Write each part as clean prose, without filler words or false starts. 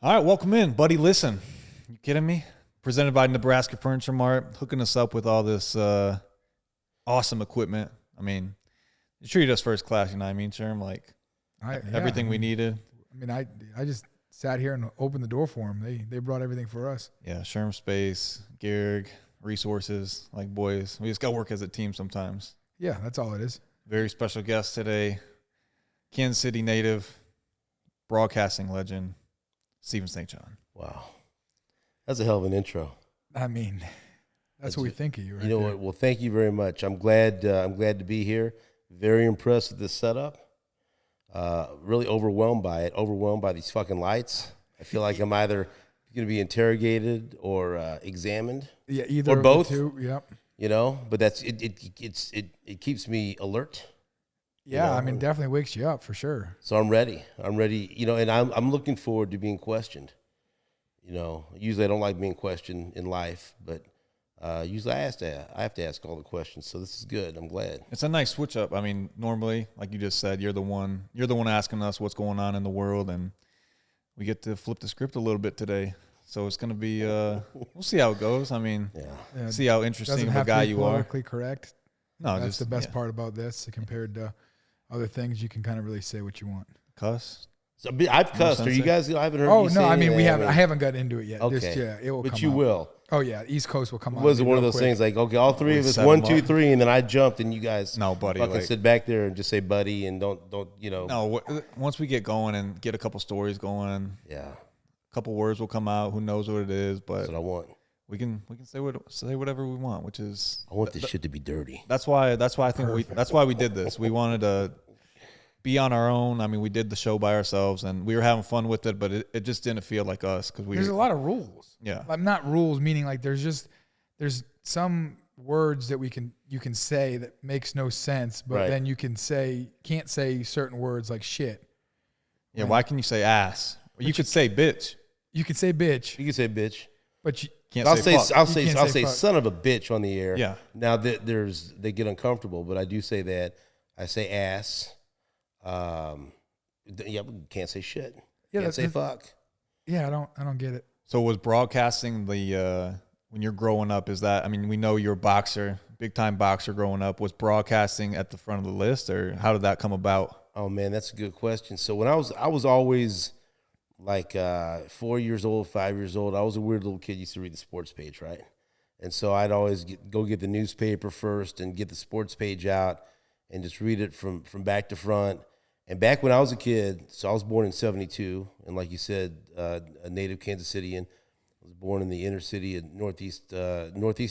All right, welcome in, buddy. Listen, you kidding me? Presented by Nebraska Furniture Mart, hooking us up with all this awesome equipment. I mean, you treated us first class, you know what I mean, Sherm? Like, everything we needed. I mean, I just sat here and opened the door for them. They brought everything for us. Yeah, Sherm Space, Gehrig, resources, like boys. We just got to work as a team sometimes. Yeah, that's all it is. Very special guest today, Kansas City native, broadcasting legend, Stephen St. John. Wow. That's a hell of an intro. I mean, that's what we think of you, right? You know what? Well, thank you very much. I'm glad to be here. Very impressed with this setup. Really overwhelmed by it. Overwhelmed by these fucking lights. I feel like I'm either going to be interrogated or examined. Yeah, either or both. Of the two. Yep. You know, but that's it keeps me alert. Yeah, You know? I mean, definitely wakes you up for sure. So I'm ready. You know, and I'm looking forward to being questioned. You know, usually I don't like being questioned in life, but usually I have to ask all the questions. So this is good. I'm glad. It's a nice switch up. I mean, normally, like you just said, you're the one asking us what's going on in the world, and we get to flip the script a little bit today. So it's going to be we'll see how it goes. I mean, see how interesting of a guy you are. Politically correct. No, that's the best part about this compared to other things. You can kind of really say what you want. Cuss. So I've cussed. Are you guys? I haven't heard. Oh you no, say I mean anything. we haven't. I haven't got into it yet. Okay, it will. But come you out. will. Oh yeah, East Coast will come out. Was it one of those things like, okay, all three of us, 1, 2, 3, and then I jumped, and you guys, no, buddy, fucking sit back there and just say, buddy, and don't, you know. No, once we get going and get a couple stories going, yeah, a couple words will come out. Who knows what it is? But that's what I want. We can say whatever we want, which is I want this shit to be dirty. That's why I think that's why we did this. We wanted to be on our own. I mean, we did the show by ourselves, and we were having fun with it, but it just didn't feel like us because there's a lot of rules. Yeah, I'm not rules meaning like there's some words that you can say that makes no sense, but then you can't say certain words like shit. Yeah, why can you say ass? You could say bitch. You could say bitch. You can say bitch, but you can't say fuck. I'll say son of a bitch on the air. Yeah. Now they get uncomfortable, but I do say that. I say ass. Can't say shit. Yeah, can't say fuck. Yeah, I don't get it. So was broadcasting when you're growing up, is that, I mean, we know you're a boxer, big time boxer growing up. Was broadcasting at the front of the list, or how did that come about? Oh man, that's a good question. So when I was always like 4 years old, 5 years old. I was a weird little kid. Used to read the sports page, right? And so I'd always go get the newspaper first and get the sports page out and just read it from back to front. And back when I was a kid, so I was born in '72, and like you said, a native Kansas Citian. I was born in the inner city of northeast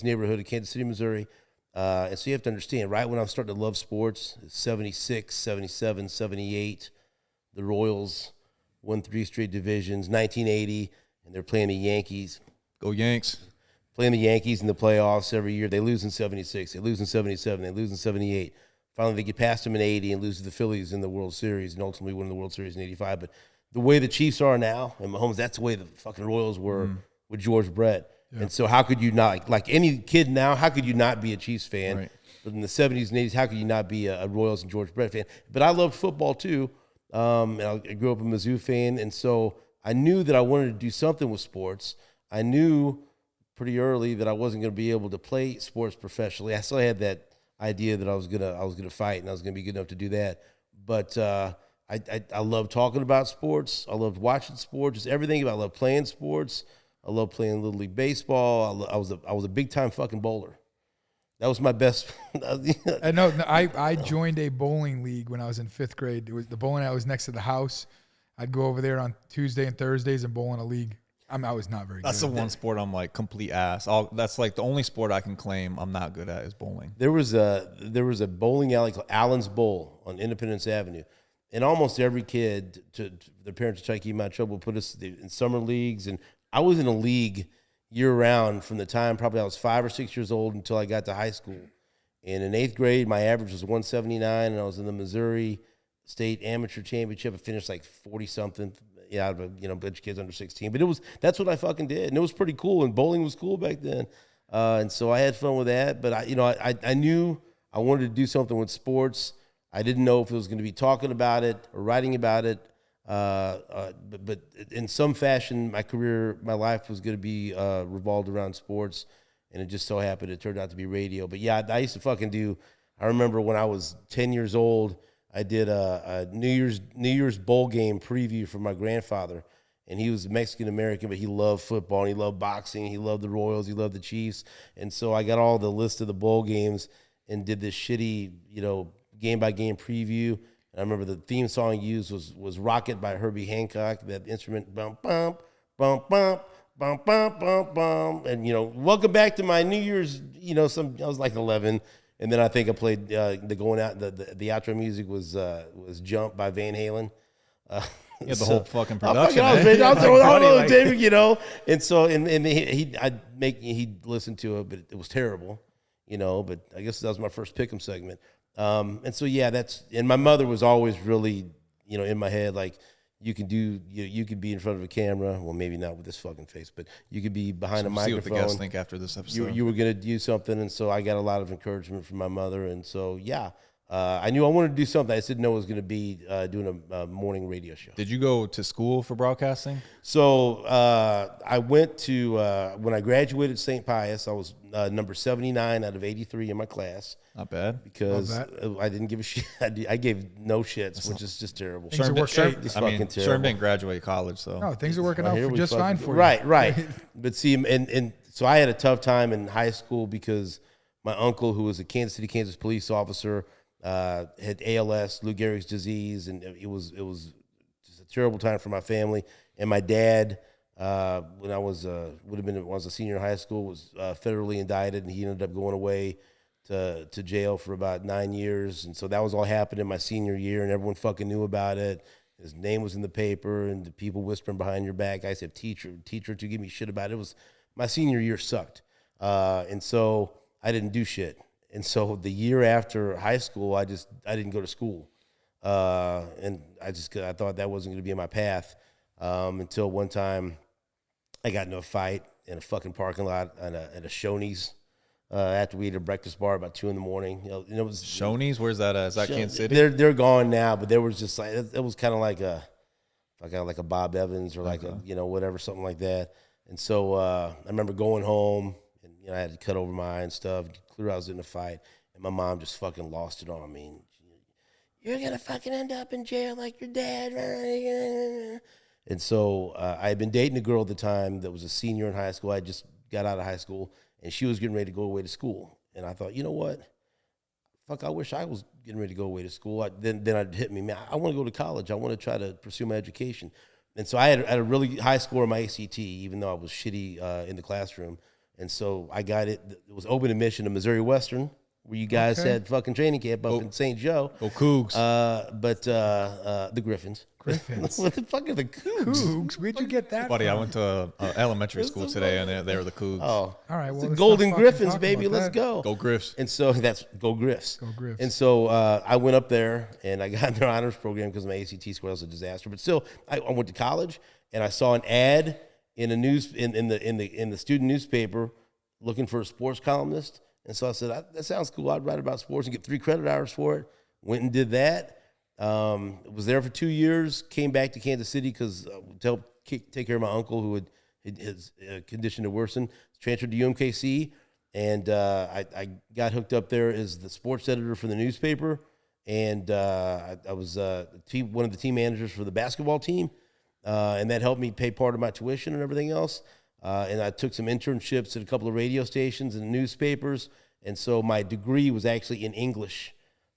neighborhood of Kansas City, Missouri. And so you have to understand, right when I was starting to love sports, 76, 77, 78, the Royals won 3 straight divisions, 1980, and they're playing the Yankees. Go Yanks. Playing the Yankees in the playoffs every year. They lose in 76, they lose in 77, they lose in 78. Finally, they get past them in 80 and lose to the Phillies in the World Series and ultimately win the World Series in 85. But the way the Chiefs are now, and Mahomes, that's the way the fucking Royals were with George Brett. Yeah. And so how could you not, like any kid now, how could you not be a Chiefs fan? Right. But in the 70s and 80s, how could you not be a Royals and George Brett fan? But I loved football too. And I grew up a Mizzou fan, and so I knew that I wanted to do something with sports. I knew pretty early that I wasn't going to be able to play sports professionally. I still had that idea that I was gonna fight and I was gonna be good enough to do that. But I love talking about sports. I loved watching sports. Just everything about. I love playing sports. I love playing Little League baseball. I was a big time fucking bowler. That was my best. I joined a bowling league when I was in 5th grade. It was the bowling alley was next to the house. I'd go over there on Tuesday and Thursdays and bowl in a league. I was not very good. That's the one sport I'm like complete ass. That's like the only sport I can claim I'm not good at is bowling. There was a bowling alley called Allen's Bowl on Independence Avenue. And almost every kid, their parents would try to keep them out of trouble, put us in summer leagues. And I was in a league year-round from the time probably I was 5 or 6 years old until I got to high school. And in 8th grade, my average was 179, and I was in the Missouri State Amateur Championship. I finished like 40-something out of a bunch of kids under 16. But that's what I fucking did, and it was pretty cool, and bowling was cool back then. And so I had fun with that. But I knew I wanted to do something with sports. I didn't know if it was going to be talking about it or writing about it. But in some fashion, my life was going to be revolved around sports, and it just so happened it turned out to be radio. But yeah, I used to fucking do. I remember when I was 10 years old, I did a New Year's bowl game preview for my grandfather, and he was Mexican American, but he loved football, and he loved boxing, he loved the Royals, he loved the Chiefs, and so I got all the list of the bowl games and did this shitty, game by game preview. And I remember the theme song used was "Rocket" by Herbie Hancock. That instrument, bum bum bum bum bum bum bum bum, and welcome back to my New Year's. I was like 11, and then I think I played the going out. The outro music was "Jump" by Van Halen. Yeah, the whole fucking production. I was ready. I was David, and so he'd listen to it, but it was terrible, But I guess that was my first pick'em segment. And so and my mother was always really, in my head, like you could be in front of a camera. Well, maybe not with this fucking face, but you could be behind a microphone. See what the guests think after this episode. You were gonna do something, and so I got a lot of encouragement from my mother, and so I knew I wanted to do something. I just didn't know it was going to be doing a morning radio show. Did you go to school for broadcasting? So I went to, when I graduated St. Pius, I was number 79 out of 83 in my class. Not bad. Because I didn't give a shit. I gave no shits, which is just terrible. Sherman Sherman didn't graduate college, so. No, things are working out just fine for you. Right. But see, and so I had a tough time in high school because my uncle, who was a Kansas City, Kansas police officer, had ALS, Lou Gehrig's disease, and it was just a terrible time for my family. And my dad, when I was a senior in high school, was federally indicted, and he ended up going away to jail for about 9 years. And so that was all happening my senior year, and everyone fucking knew about it. His name was in the paper, and the people whispering behind your back. I said, teacher to give me shit about it. It was my senior year sucked, and so I didn't do shit. And so the year after high school, I didn't go to school, and I thought that wasn't going to be in my path until one time I got into a fight in a fucking parking lot at a Shoney's after we ate a breakfast bar about 2 a.m. It was Shoney's. Where's that at? Is that Kansas City? They're gone now, but there was just like it was kind of like a Bob Evans or like a whatever, something like that. And so I remember going home, and I had to cut over my eye and stuff. Clear I was in a fight, and my mom just fucking lost it on me. You're gonna fucking end up in jail like your dad. And so I had been dating a girl at the time that was a senior in high school. I just got out of high school, and she was getting ready to go away to school. And I thought, you know what? Fuck, I wish I was getting ready to go away to school. Then it hit me, man, I want to go to college. I want to try to pursue my education. And so I had a really high score on my ACT, even though I was shitty in the classroom. And so I got it. It was open admission to Missouri Western, where you guys had fucking training camp up in St. Joe. Go Cougs. But the Griffins. What the fuck are the Cougs? Where'd you get that Buddy, from? I went to elementary school today, and they were the Cougs. Oh. All right. Well, the Golden Griffins, baby. Let's go. Go Griffs. And so that's Go Griffs. Go Griffs. And so I went up there, and I got in their honors program because my ACT score was a disaster. But still, I went to college, and I saw an ad in a in the student newspaper looking for a sports columnist. And so I said, that sounds cool. I'd write about sports and get 3 credit hours for it. Went and did that. Was there for 2 years. Came back to Kansas City because to help take care of my uncle who had his condition had worsened. Transferred to UMKC, and I got hooked up there as the sports editor for the newspaper. And I was one of the team managers for the basketball team, and that helped me pay part of my tuition and everything else. And I took some internships at a couple of radio stations and newspapers. And so my degree was actually in English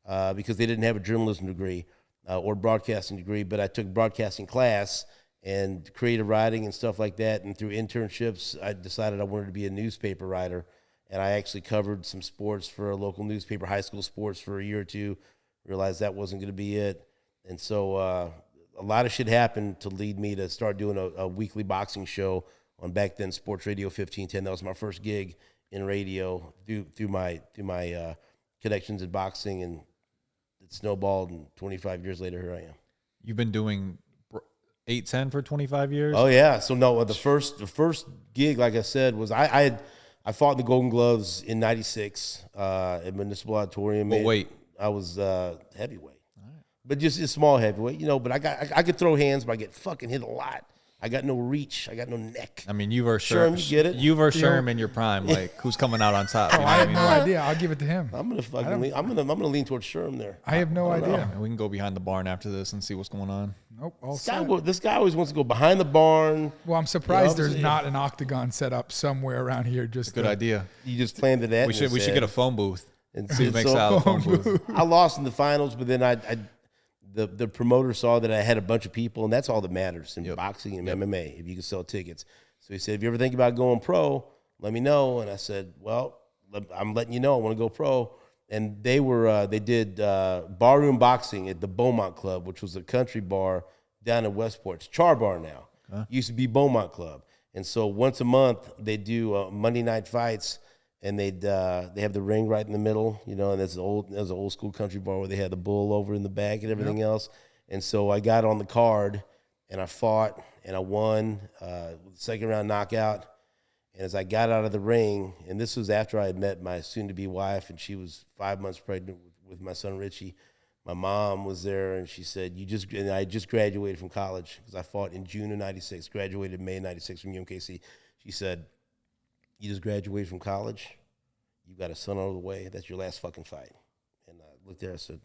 because they didn't have a journalism degree or broadcasting degree. But I took broadcasting class and creative writing and stuff like that. And through internships, I decided I wanted to be a newspaper writer. And I actually covered some sports for a local newspaper, high school sports, for a year or two. Realized that wasn't going to be it. And so a lot of shit happened to lead me to start doing a weekly boxing show on back then Sports Radio 1510. That was my first gig in radio through my connections in boxing, and it snowballed. And 25 years later, here I am. You've been doing 810 for 25 years. Oh yeah. So no, the first gig, like I said, was I fought in the Golden Gloves in '96 at Municipal Auditorium. What weight? I was heavyweight. but just a small heavyweight, But I could throw hands, but I get fucking hit a lot. I got no reach. I got no neck. I mean, you versus Sherman, you get it? You versus Sherman in your prime. Like, who's coming out on top? Oh, I have no idea. I'll give it to him. I'm gonna lean towards Sherman there. I have no idea. We can go behind the barn after this and see what's going on. Nope. This guy always wants to go behind the barn. Well, I'm surprised there's not an octagon set up somewhere around here. Just good idea. You just planted that. We should get a phone booth and see who makes out a phone booth. I lost in the finals, but then the promoter saw that I had a bunch of people, and that's all that matters in boxing and MMA, if you can sell tickets. So he said, if you ever think about going pro, let me know. And I said, well, I'm letting you know I want to go pro. And they did barroom boxing at the Beaumont Club, which was a country bar down in Westport. It's Char Bar now. Used to be Beaumont Club. And so once a month, they do Monday night fights, and they have the ring right in the middle, and there's an old school country bar where they had the bull over in the back and everything else. And so I got on the card, and I fought, and I won with the second round knockout. And as I got out of the ring, and this was after I had met my soon-to-be wife, and she was 5 months pregnant with my son Richie, my mom was there, and she said, and I just graduated from college because I fought in June of 96, graduated in May of 96 from UMKC. She said, you just graduated from college. You got a son on the way. That's your last fucking fight. And I looked there and said,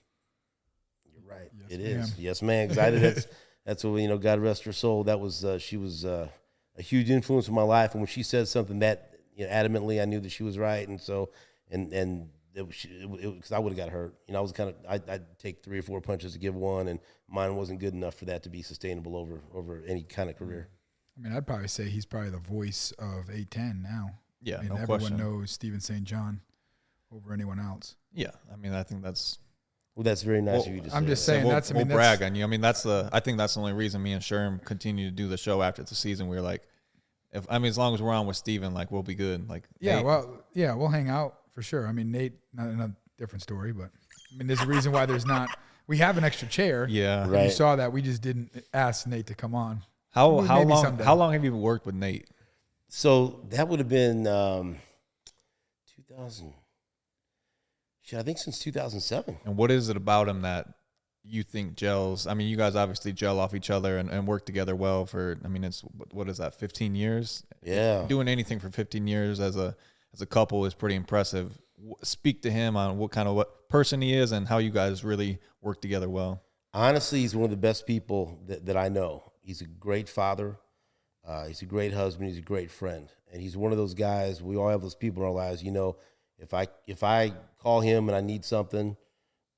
you're right. Yes, it is. Yes, man. Because that's what, God rest her soul. That was, she was a huge influence in my life. And when she said something that, adamantly, I knew that she was right. And so, because I would have got hurt. I was I'd take 3 or 4 punches to give one, and mine wasn't good enough for that to be sustainable over any kind of career. I mean, I'd probably say he's probably the voice of A10 now. Yeah, I mean, no everyone question. knows Stephen St. John over anyone else. Yeah, I mean, I think that's. Well, that's very nice of you to say. I'm just saying we'll brag on you. I mean, I think that's the only reason me and Sherm continue to do the show after the season. We're like, as long as we're on with Stephen, like, we'll be good. Like, yeah, we'll hang out for sure. I mean, Nate, not a different story, but I mean, there's a reason why there's not. We have an extra chair. Yeah, right. You saw that. We just didn't ask Nate to come on. How long have you worked with Nate? So that would have been 2000. I think since 2007. And what is it about him that you think gels? I mean, you guys obviously gel off each other and work together well for. I mean, it's what is that? 15 years. Yeah. Doing anything for 15 years as a couple is pretty impressive. Speak to him on what person he is and how you guys really work together well. Honestly, he's one of the best people that I know. He's a great father. He's a great husband. He's a great friend. And he's one of those guys, we all have those people in our lives, if I call him and I need something,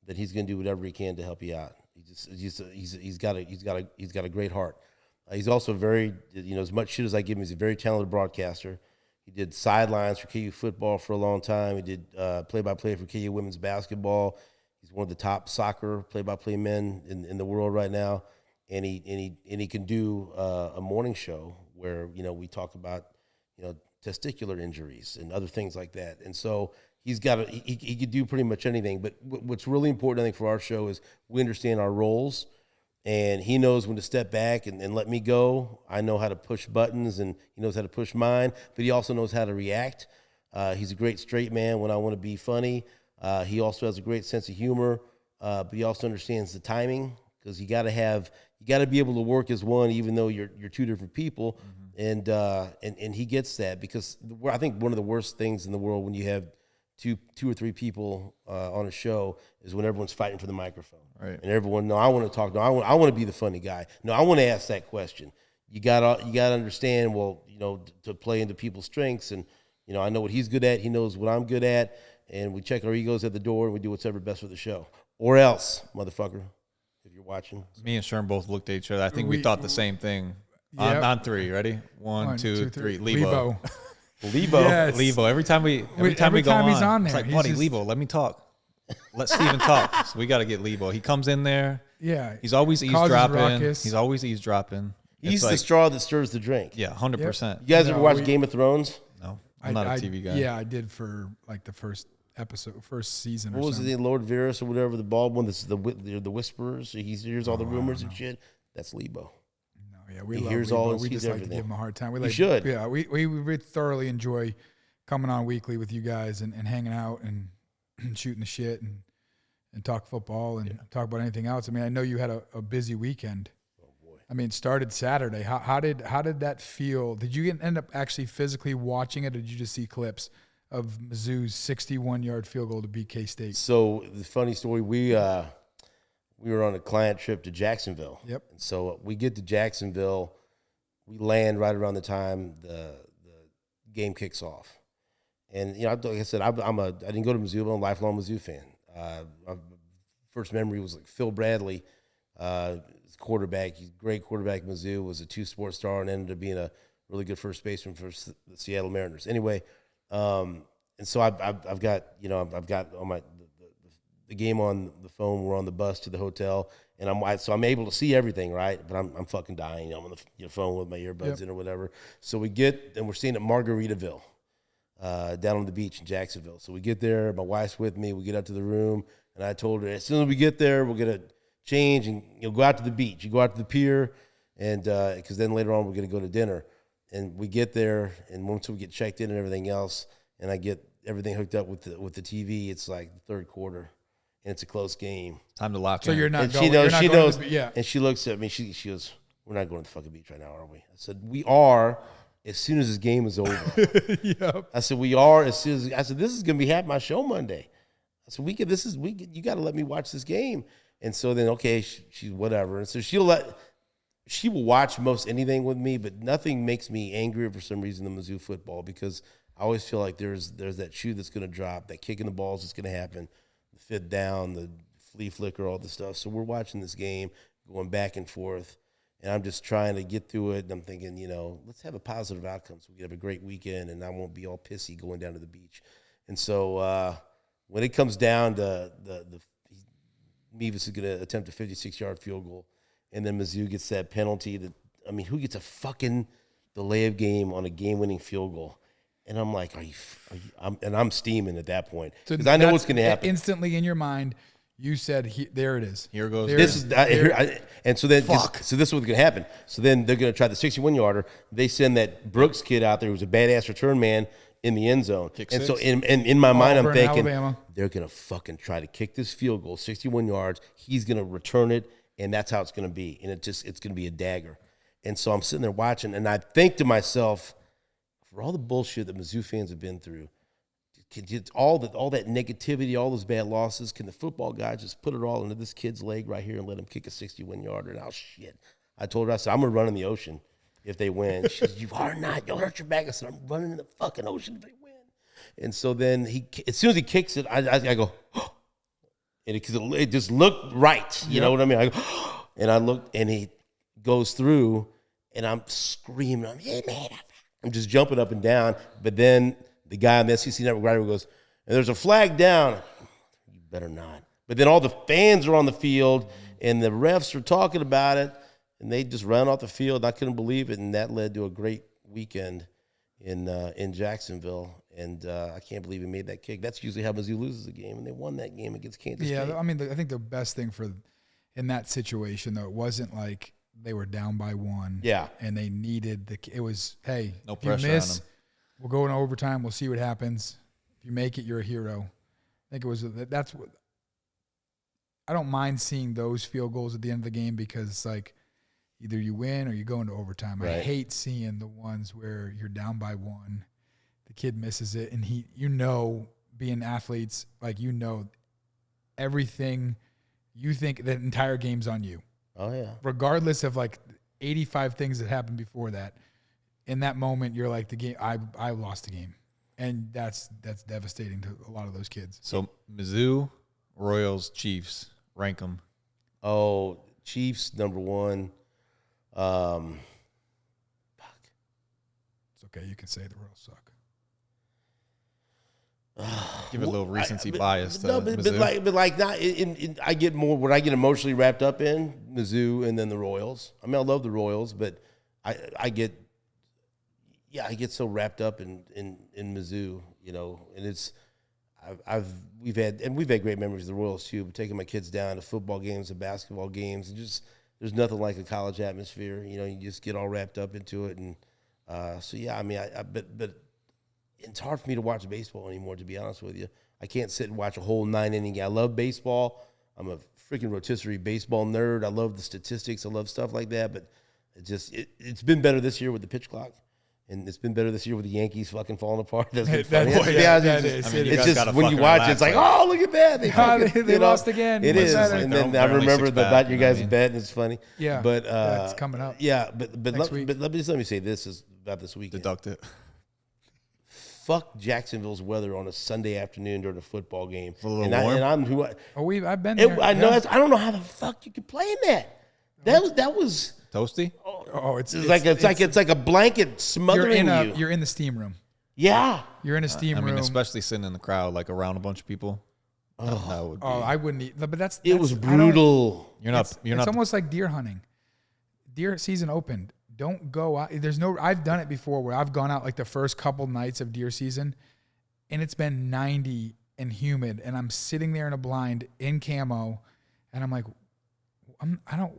that he's going to do whatever he can to help you out. He's got a great heart. He's also very, as much shit as I give him, he's a very talented broadcaster. He did sidelines for KU football for a long time. He did play-by-play for KU women's basketball. He's one of the top soccer play-by-play men in the world right now. And he can do a morning show where, we talk about, testicular injuries and other things like that. And so he could do pretty much anything. But what's really important, I think, for our show is we understand our roles, and he knows when to step back and let me go. I know how to push buttons, and he knows how to push mine, but he also knows how to react. He's a great straight man when I want to be funny. He also has a great sense of humor, but he also understands the timing, because you got to be able to work as one, even though you're two different people. Mm-hmm. And he gets that, because I think one of the worst things in the world when you have two or three people on a show is when everyone's fighting for the microphone. Right. And everyone, no, I want to talk. No, I want to be the funny guy. No, I want to ask that question. You gotta understand. Well, to play into people's strengths, and I know what he's good at. He knows what I'm good at, and we check our egos at the door, and we do what's ever best for the show. Or else, motherfucker, if you're watching. Me and Sherman both looked at each other. I think we thought the same thing. Yep. On 3, ready? 1, 2, 3. Lebo. Yes. Lebo. Every time we go he's on there, it's like, he's buddy, just... Lebo, let me talk. Let Steven talk. So we got to get Lebo. He comes in there. Yeah. He's always eavesdropping. He's always eavesdropping. He's the straw that stirs the drink. Yeah, 100%. You guys ever watch Game of Thrones? No, I'm not a TV guy. Yeah, I did for like the first season. What was it, Lord Varys or whatever, the bald one? This is the Whisperers. He hears all the rumors and shit. That's Lebo. Yeah, we he love hears Lebo. all. We just like everything. to give him a hard time. You should. Yeah, we thoroughly enjoy coming on weekly with you guys and hanging out and shooting the shit and talk football and talk about anything else. I mean, I know you had a busy weekend. Oh boy. I mean, it started Saturday. How did that feel? Did you end up actually physically watching it, or did you just see clips of Mizzou's 61-yard field goal to beat K-State? So the funny story, we were on a client trip to Jacksonville. Yep. And so we get to Jacksonville, we land right around the time the game kicks off. And like I said, I didn't go to Mizzou, but I'm a lifelong Mizzou fan. My first memory was like Phil Bradley, quarterback. He's a great quarterback at Mizzou, was a two-sport star and ended up being a really good first baseman for the Seattle Mariners. Anyway, and so I've got on the game on the phone. We're on the bus to the hotel, and I'm able to see everything, right? But I'm fucking dying. I'm on the phone with my earbuds in or whatever. So we're staying at Margaritaville. Down on the beach in Jacksonville. So we get there, my wife's with me, we get up to the room, and I told her, as soon as we get there, we're going to change and go out to the beach. You go out to the pier, and because then later on we're going to go to dinner. And we get there, and once we get checked in and everything else, and I get everything hooked up with the TV, it's like the third quarter, and it's a close game. Time to lock in. So you're not And going. she knows, Yeah. and she looks at me, she goes, we're not going to the fucking beach right now, are we? I said, we are. As soon as this game is over. Yep. I said, we are as soon as this is gonna be half my show Monday. I said, you gotta let me watch this game. And so then she's whatever. And so she will watch most anything with me, but nothing makes me angrier for some reason than Mizzou football, because I always feel like there's that shoe that's gonna drop, that kick in the balls that's gonna happen, the fifth down, the flea flicker, all the stuff. So we're watching this game, going back and forth. And I'm just trying to get through it. And I'm thinking, let's have a positive outcome so we can have a great weekend and I won't be all pissy going down to the beach. And so when it comes down to Mevis is going to attempt a 56-yard field goal, and then Mizzou gets that penalty. Who gets a fucking delay of game on a game-winning field goal? And I'm like, I'm steaming at that point because I know what's going to happen. Instantly in your mind, you said, there it is. Here goes. And so then, so this is what's going to happen. So then they're going to try the 61-yarder. They send that Brooks kid out there who's a badass return man in the end zone. So in my mind, I'm thinking, Alabama. They're going to fucking try to kick this field goal, 61 yards. He's going to return it, and that's how it's going to be. And it's going to be a dagger. And so I'm sitting there watching, and I think to myself, for all the bullshit that Mizzou fans have been through, all that negativity, all those bad losses, can the football guys just put it all into this kid's leg right here and let him kick a 61-yarder? Now, shit. I told her, I said, I'm going to run in the ocean if they win. She said, you are not. You'll hurt your back. I said, I'm running in the fucking ocean if they win. And so then as soon as he kicks it, I go, oh. And it just looked right. You know what I mean? I go, oh. And I looked, and he goes through, and I'm screaming. I'm just jumping up and down. But then the guy on the SEC Network right goes, and there's a flag down. You better not. But then all the fans are on the field, and the refs are talking about it, and they just ran off the field. I couldn't believe it, and that led to a great weekend in Jacksonville. And I can't believe he made that kick. That's usually how Mizzou loses a game, and they won that game against Kansas State. Yeah, I think the best thing in that situation, though, it wasn't like they were down by one. Yeah. And they needed it was, hey, No if pressure you on miss, them. we'll go into overtime. We'll see what happens. If you make it, you're a hero. I think it was that's what I don't mind seeing those field goals at the end of the game, because it's like either you win or you go into overtime. Right. I hate seeing the ones where you're down by one, the kid misses it, and being athletes, like everything, you think that entire game's on you. Oh, yeah. Regardless of like 85 things that happened before that, in that moment, you're like, the game, I lost the game. And that's devastating to a lot of those kids. So Mizzou, Royals, Chiefs, rank them. Oh, Chiefs, number one. Fuck. It's okay. You can say the Royals suck. Give it a little recency bias to No, but Mizzou. like not. I get more what I get emotionally wrapped up in Mizzou and then the Royals. I mean, I love the Royals, but I get so wrapped up in Mizzou, and it's we've had great memories of the Royals too. But taking my kids down to football games and basketball games, and just there's nothing like a college atmosphere. You just get all wrapped up into it, and so yeah, I mean, but it's hard for me to watch baseball anymore, to be honest with you. I can't sit and watch a whole 9-inning game. I love baseball, I'm a freaking rotisserie baseball nerd. I love the statistics. I love stuff like that. But it's been better this year with the pitch clock. And it's been better this year with the Yankees fucking falling apart. That's been funny. It's just when you watch it, it's like, oh, look at that. They lost again. It is. And then I remember about your guys' bet, and it's funny. Yeah. But it's coming up. Yeah, but let me say this is about this weekend. Deduct it. Fuck Jacksonville's weather on a Sunday afternoon during a football game. A little warm. I've been there. I know. I don't know how the fuck you could play in that. That was toasty. It's like a blanket smothering you. You're in the steam room. Yeah, you're in a steam room. I mean, especially sitting in the crowd, like around a bunch of people. That would be, I wouldn't eat. But it was brutal. It's almost like deer hunting. Deer season opened. Don't go out. I've done it before where I've gone out like the first couple nights of deer season, and it's been 90 and humid, and I'm sitting there in a blind in camo, and I'm like,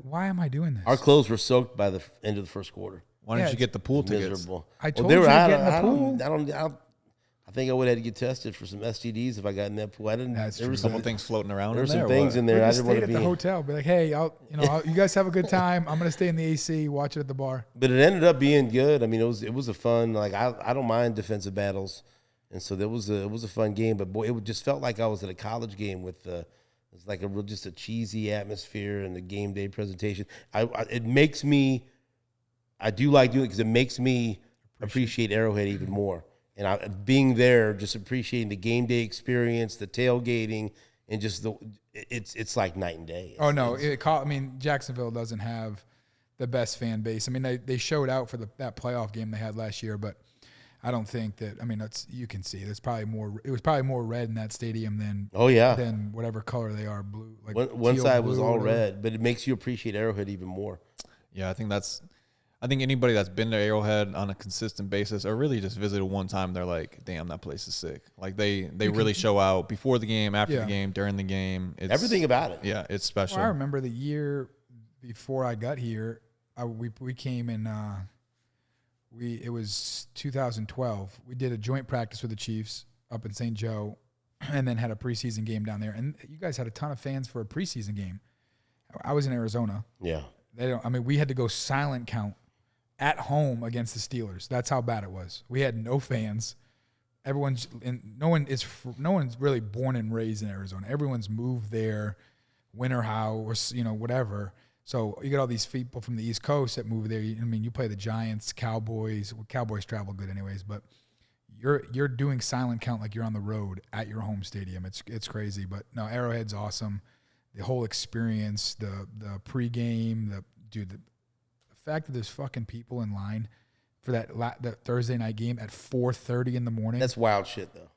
why am I doing this? Our clothes were soaked by the end of the first quarter. Why didn't you get the pool tickets? Miserable. I told you to get in the pool. I think I would have had to get tested for some STDs if I got in that pool. I didn't. There were some things floating around. There were some things in there I didn't want to be at the hotel. Be like, hey, you guys have a good time. I'm gonna stay in the AC, watch it at the bar. But it ended up being good. I mean, it was a fun. Like I don't mind defensive battles, and so it was a fun game. But boy, it just felt like I was at a college game with it's like just a cheesy atmosphere and the game day presentation. It makes me. I do like doing it because it makes me appreciate Arrowhead even more. And being there, just appreciating the game day experience, the tailgating, and just it's like night and day. Jacksonville doesn't have the best fan base. I mean, they showed out for that playoff game they had last year, but I don't think that. I mean, you can see there's probably more. It was probably more red in that stadium than than whatever color they are, blue. Like one side was all red, but it makes you appreciate Arrowhead even more. Yeah, I think anybody that's been to Arrowhead on a consistent basis or really just visited one time, they're like, damn, that place is sick. Like they really show out before the game, after the game, during the game. Everything about it. Yeah, it's special. Well, I remember the year before I got here, we came in, it was 2012. We did a joint practice with the Chiefs up in St. Joe and then had a preseason game down there. And you guys had a ton of fans for a preseason game. I was in Arizona. Yeah. We had to go silent count at home against the Steelers. That's how bad it was. We had no fans. No one's really born and raised in Arizona. Everyone's moved there, winter house, whatever. So you get all these people from the East Coast that move there. You play the Giants, Cowboys. Well, Cowboys travel good anyways, but you're doing silent count like you're on the road at your home stadium. It's crazy, but no, Arrowhead's awesome. The whole experience, the pregame, the fact that there's fucking people in line for that Thursday night game at 4:30 in the morning. That's wild shit, though.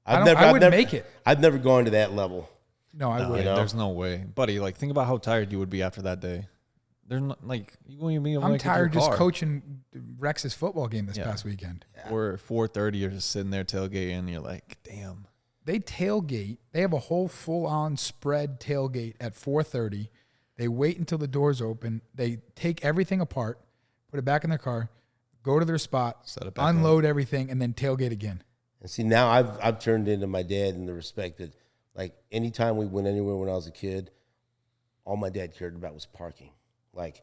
I wouldn't make it. I've never gone to that level. No, I wouldn't. There's no way, buddy. Like, think about how tired you would be after that day. There's not like you won't even be able to I'm make tired it to your just car. coaching Rex's football game this past weekend. Or 4:30, you're just sitting there tailgating, and you're like, damn. They tailgate. They have a whole full-on spread tailgate at 4:30. They wait until the doors open. They take everything apart, put it back in their car, go to their spot, unload everything, and then tailgate again. And see, now I've turned into my dad in the respect that, like, anytime we went anywhere when I was a kid, all my dad cared about was parking. Like,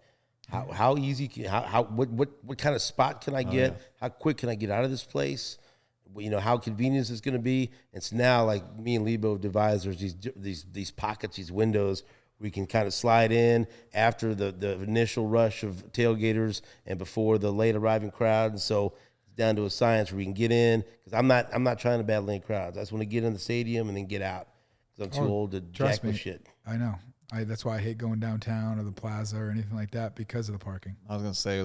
how easy, what kind of spot can I get? Yeah. How quick can I get out of this place? How convenient is this going to be? And so now, like, me and Lebo have devised, there's these pockets, these windows, we can kind of slide in after the initial rush of tailgaters and before the late arriving crowd. And so it's down to a science where we can get in, because I'm not trying to battle any crowds. I just want to get in the stadium and then get out, because I'm too old to jack with shit. I know. That's why I hate going downtown or the plaza or anything like that, because of the parking. I was going to say,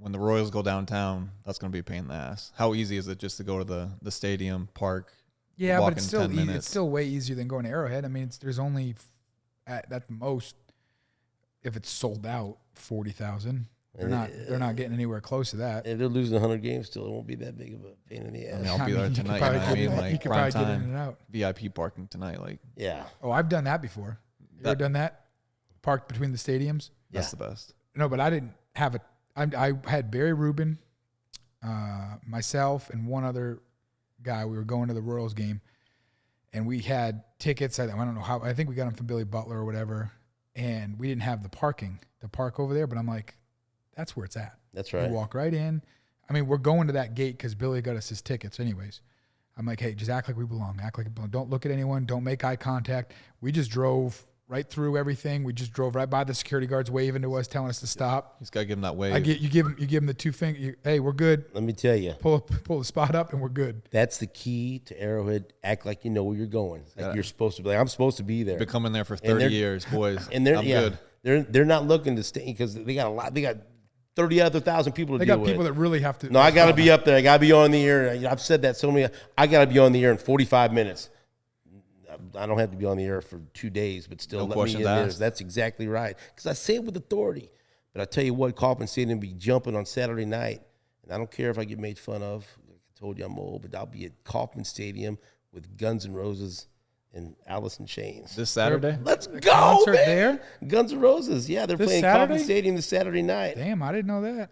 when the Royals go downtown, that's going to be a pain in the ass. How easy is it just to go to the stadium, park? Yeah, but it's still easy. It's still way easier than going to Arrowhead. I mean, there's only at the most, if it's sold out, 40,000. They're not getting anywhere close to that. If they're losing 100 games, still it won't be that big of a pain in the ass. I'll be there tonight. You could probably get in and out. VIP parking tonight, yeah. Oh, I've done that before. You ever done that? Parked between the stadiums. That's the best. No, but I didn't have it. I had Barry Rubin, myself, and one other guy. We were going to the Royals game, and we had tickets. I don't know how. I think we got them from Billy Butler or whatever, and we didn't have the park over there. But I'm like, that's where it's at. That's right. You walk right in. I mean, we're going to that gate because Billy got us his tickets anyways. I'm like, hey, just act like we belong. Act like we belong. Don't look at anyone. Don't make eye contact. We just drove right through everything. We just drove right by the security guards waving to us, telling us to stop. He's got to give him that wave. You give him the two finger. Hey, we're good. Let me tell you. Pull the spot up and we're good. That's the key to Arrowhead. Act like you know where you're going. Like you're supposed to be. Like, I'm supposed to be there. Been coming there for 30 years, boys. And I'm good. They're not looking to stay because they got a lot. They got 30 other thousand people to deal with. They got people that really have to. No, I got to be up there. I got to be on the air. I've said that so many. I got to be on the air in 45 minutes. I don't have to be on the air for 2 days, but still, No let me in there. asked. That's exactly right. Because I say it with authority. But I tell you what, Kaufman Stadium be jumping on Saturday night, and I don't care if I get made fun of. I told you I'm old, but I'll be at Kaufman Stadium with Guns N' Roses and Alice in Chains. This Saturday? Let's go, concert man. there? Guns N' Roses. Yeah, they're This playing Saturday? Kaufman Stadium this Saturday night. Damn, I didn't know that.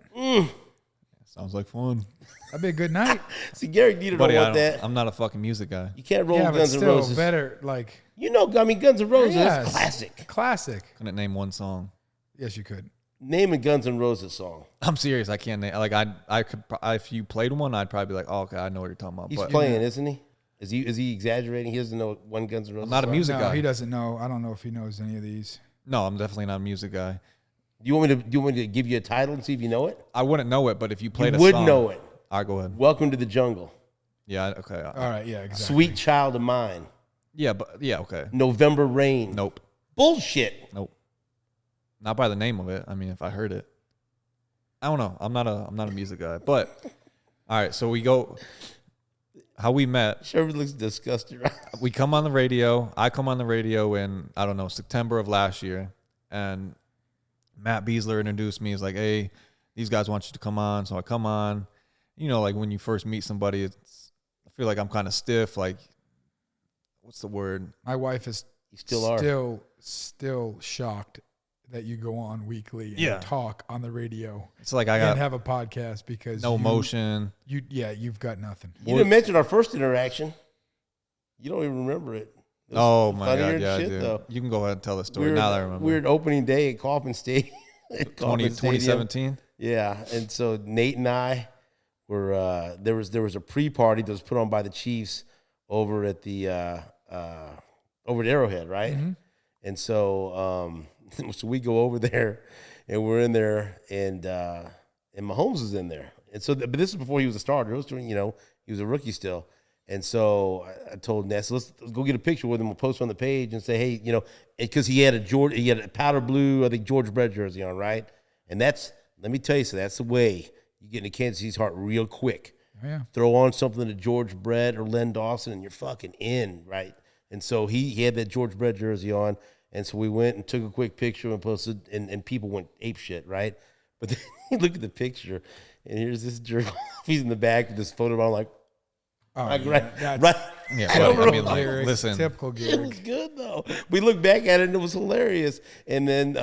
Sounds like fun. That'd be a good night. See, Gehrig needed Buddy, to want that. I'm not a fucking music guy. You can't roll Yeah, but Guns N' still Roses. better. Like, You know, I mean, Guns N' Roses yes, is classic. Classic. Couldn't name one song. Yes, you could. Name a Guns N' Roses song. I'm serious. I can't name. Like I could. If you played one, I'd probably be like, oh, okay, I know what you're talking about. He's But playing, isn't he? Is he exaggerating? He doesn't know one Guns N' Roses I'm not a song? music No, guy. he doesn't know. I don't know if he knows any of these. No, I'm definitely not a music guy. Do you want me to give you a title and see if you know it? I wouldn't know it, but if you played You a would song, know it. All right, go ahead. Welcome to the Jungle. Yeah, okay. All right, yeah, exactly. Sweet Child of Mine. Yeah, but yeah, okay. November Rain. Nope. Bullshit. Nope. Not by the name of it. I mean, if I heard it, I don't know. I'm not a music guy. But all right, so we go. How we met? Sherman looks disgusted. We come on the radio. I come on the radio in, I don't know, September of last year. And Matt Beasler introduced me. He's like, hey, these guys want you to come on. So I come on. You know, like when you first meet somebody, I feel like I'm kind of stiff. Like, what's the word? My wife is You still are. still shocked that you go on weekly and Yeah. talk on the radio It's like I and got have a podcast because no emotion. You've got nothing. You didn't mention our first interaction. You don't even remember it. It was Oh, my funnier God. than Yeah, shit, dude. though. You can go ahead and tell the story now that I remember. We were at opening day at Kaufman Stadium. 2017? Yeah, and so Nate and I were there was a pre-party that was put on by the Chiefs over at the over at Arrowhead, right? Mm-hmm. And so so we go over there, and we're in there, and Mahomes is in there, and so but this is before he was a starter. It was during, he was a rookie still. And so I told Ness, let's go get a picture with him. We'll post on the page and say, hey, because he had a powder blue, I think George Brett jersey on, right? And let me tell you, so that's the way you get into Kansas City's heart real quick. Oh, yeah. Throw on something to George Brett or Len Dawson, and you're fucking in, right? And so he had that George Brett jersey on, and so we went and took a quick picture and posted, and people went ape shit, right? But then you look at the picture, and here's this jerk. He's in the back with this photo. I'm like, Oh, like, yeah, right. Yeah, I but, I mean, like, Gehrig, listen. typical It was Gehrig. good though. We looked back at it and it was hilarious. And then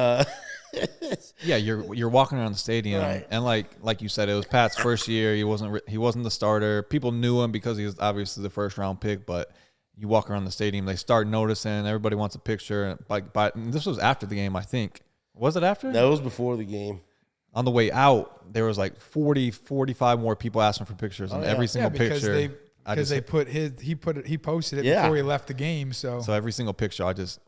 Yeah, you're walking around the stadium, Right. and like you said, it was Pat's first year. He wasn't the starter. People knew him because he was obviously the first round pick. But you walk around the stadium, they start noticing. Everybody wants a picture. And this was after the game, I think. Was it after? that was before the game. On the way out, there was like 40, 45 more people asking for pictures on yeah. every Yeah, single because picture. he posted it Yeah. before he left the game. So So every single picture, I just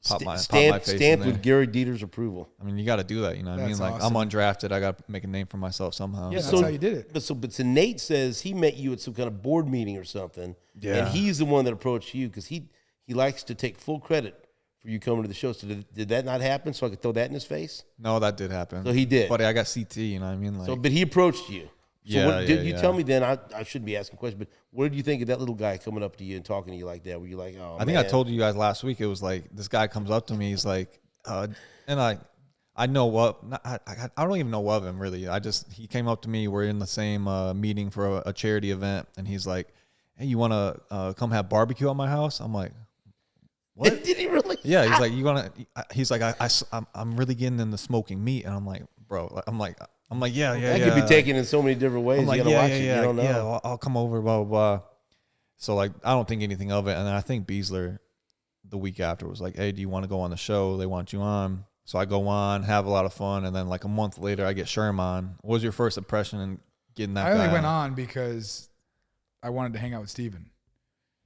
pop my face Stamped in there. with Gary Dieter's approval. I mean, you got to do that. You know what I mean? That's Like, awesome. I'm undrafted. I got to make a name for myself somehow. Yeah, that's so- how you did it. But so Nate says he met you at some kind of board meeting or something. Yeah. And he's the one that approached you because he likes to take full credit for you coming to the show. So did that not happen? So I could throw that in his face? No, that did happen. So he did. Buddy, I got CT, you know what I mean? Like, So, but he approached you. So Yeah, what, did yeah, you yeah. tell me then? I shouldn't be asking questions, but what did you think of that little guy coming up to you and talking to you like that? Were you like, oh, I think I man. told you guys last week, it was like, this guy comes up to me. He's like, and I know what, I don't even know of him really. He came up to me. We're in the same meeting for a charity event. And he's like, hey, you want to come have barbecue at my house? I'm like, what? Did he really? Yeah, he's like, he's like, I'm really getting into smoking meat. And I'm like, bro, I'm like, yeah. That could be taken in so many different ways. I'm like, you gotta watch it. You don't know. yeah, I'll come over, blah, blah, blah. So like I don't think anything of it. And then I think Beasler the week after was like, hey, do you want to go on the show? They want you on. So I go on, have a lot of fun, and then like a month later, I get Sherman. What was your first impression in getting that I guy only went on because I wanted to hang out with Steven.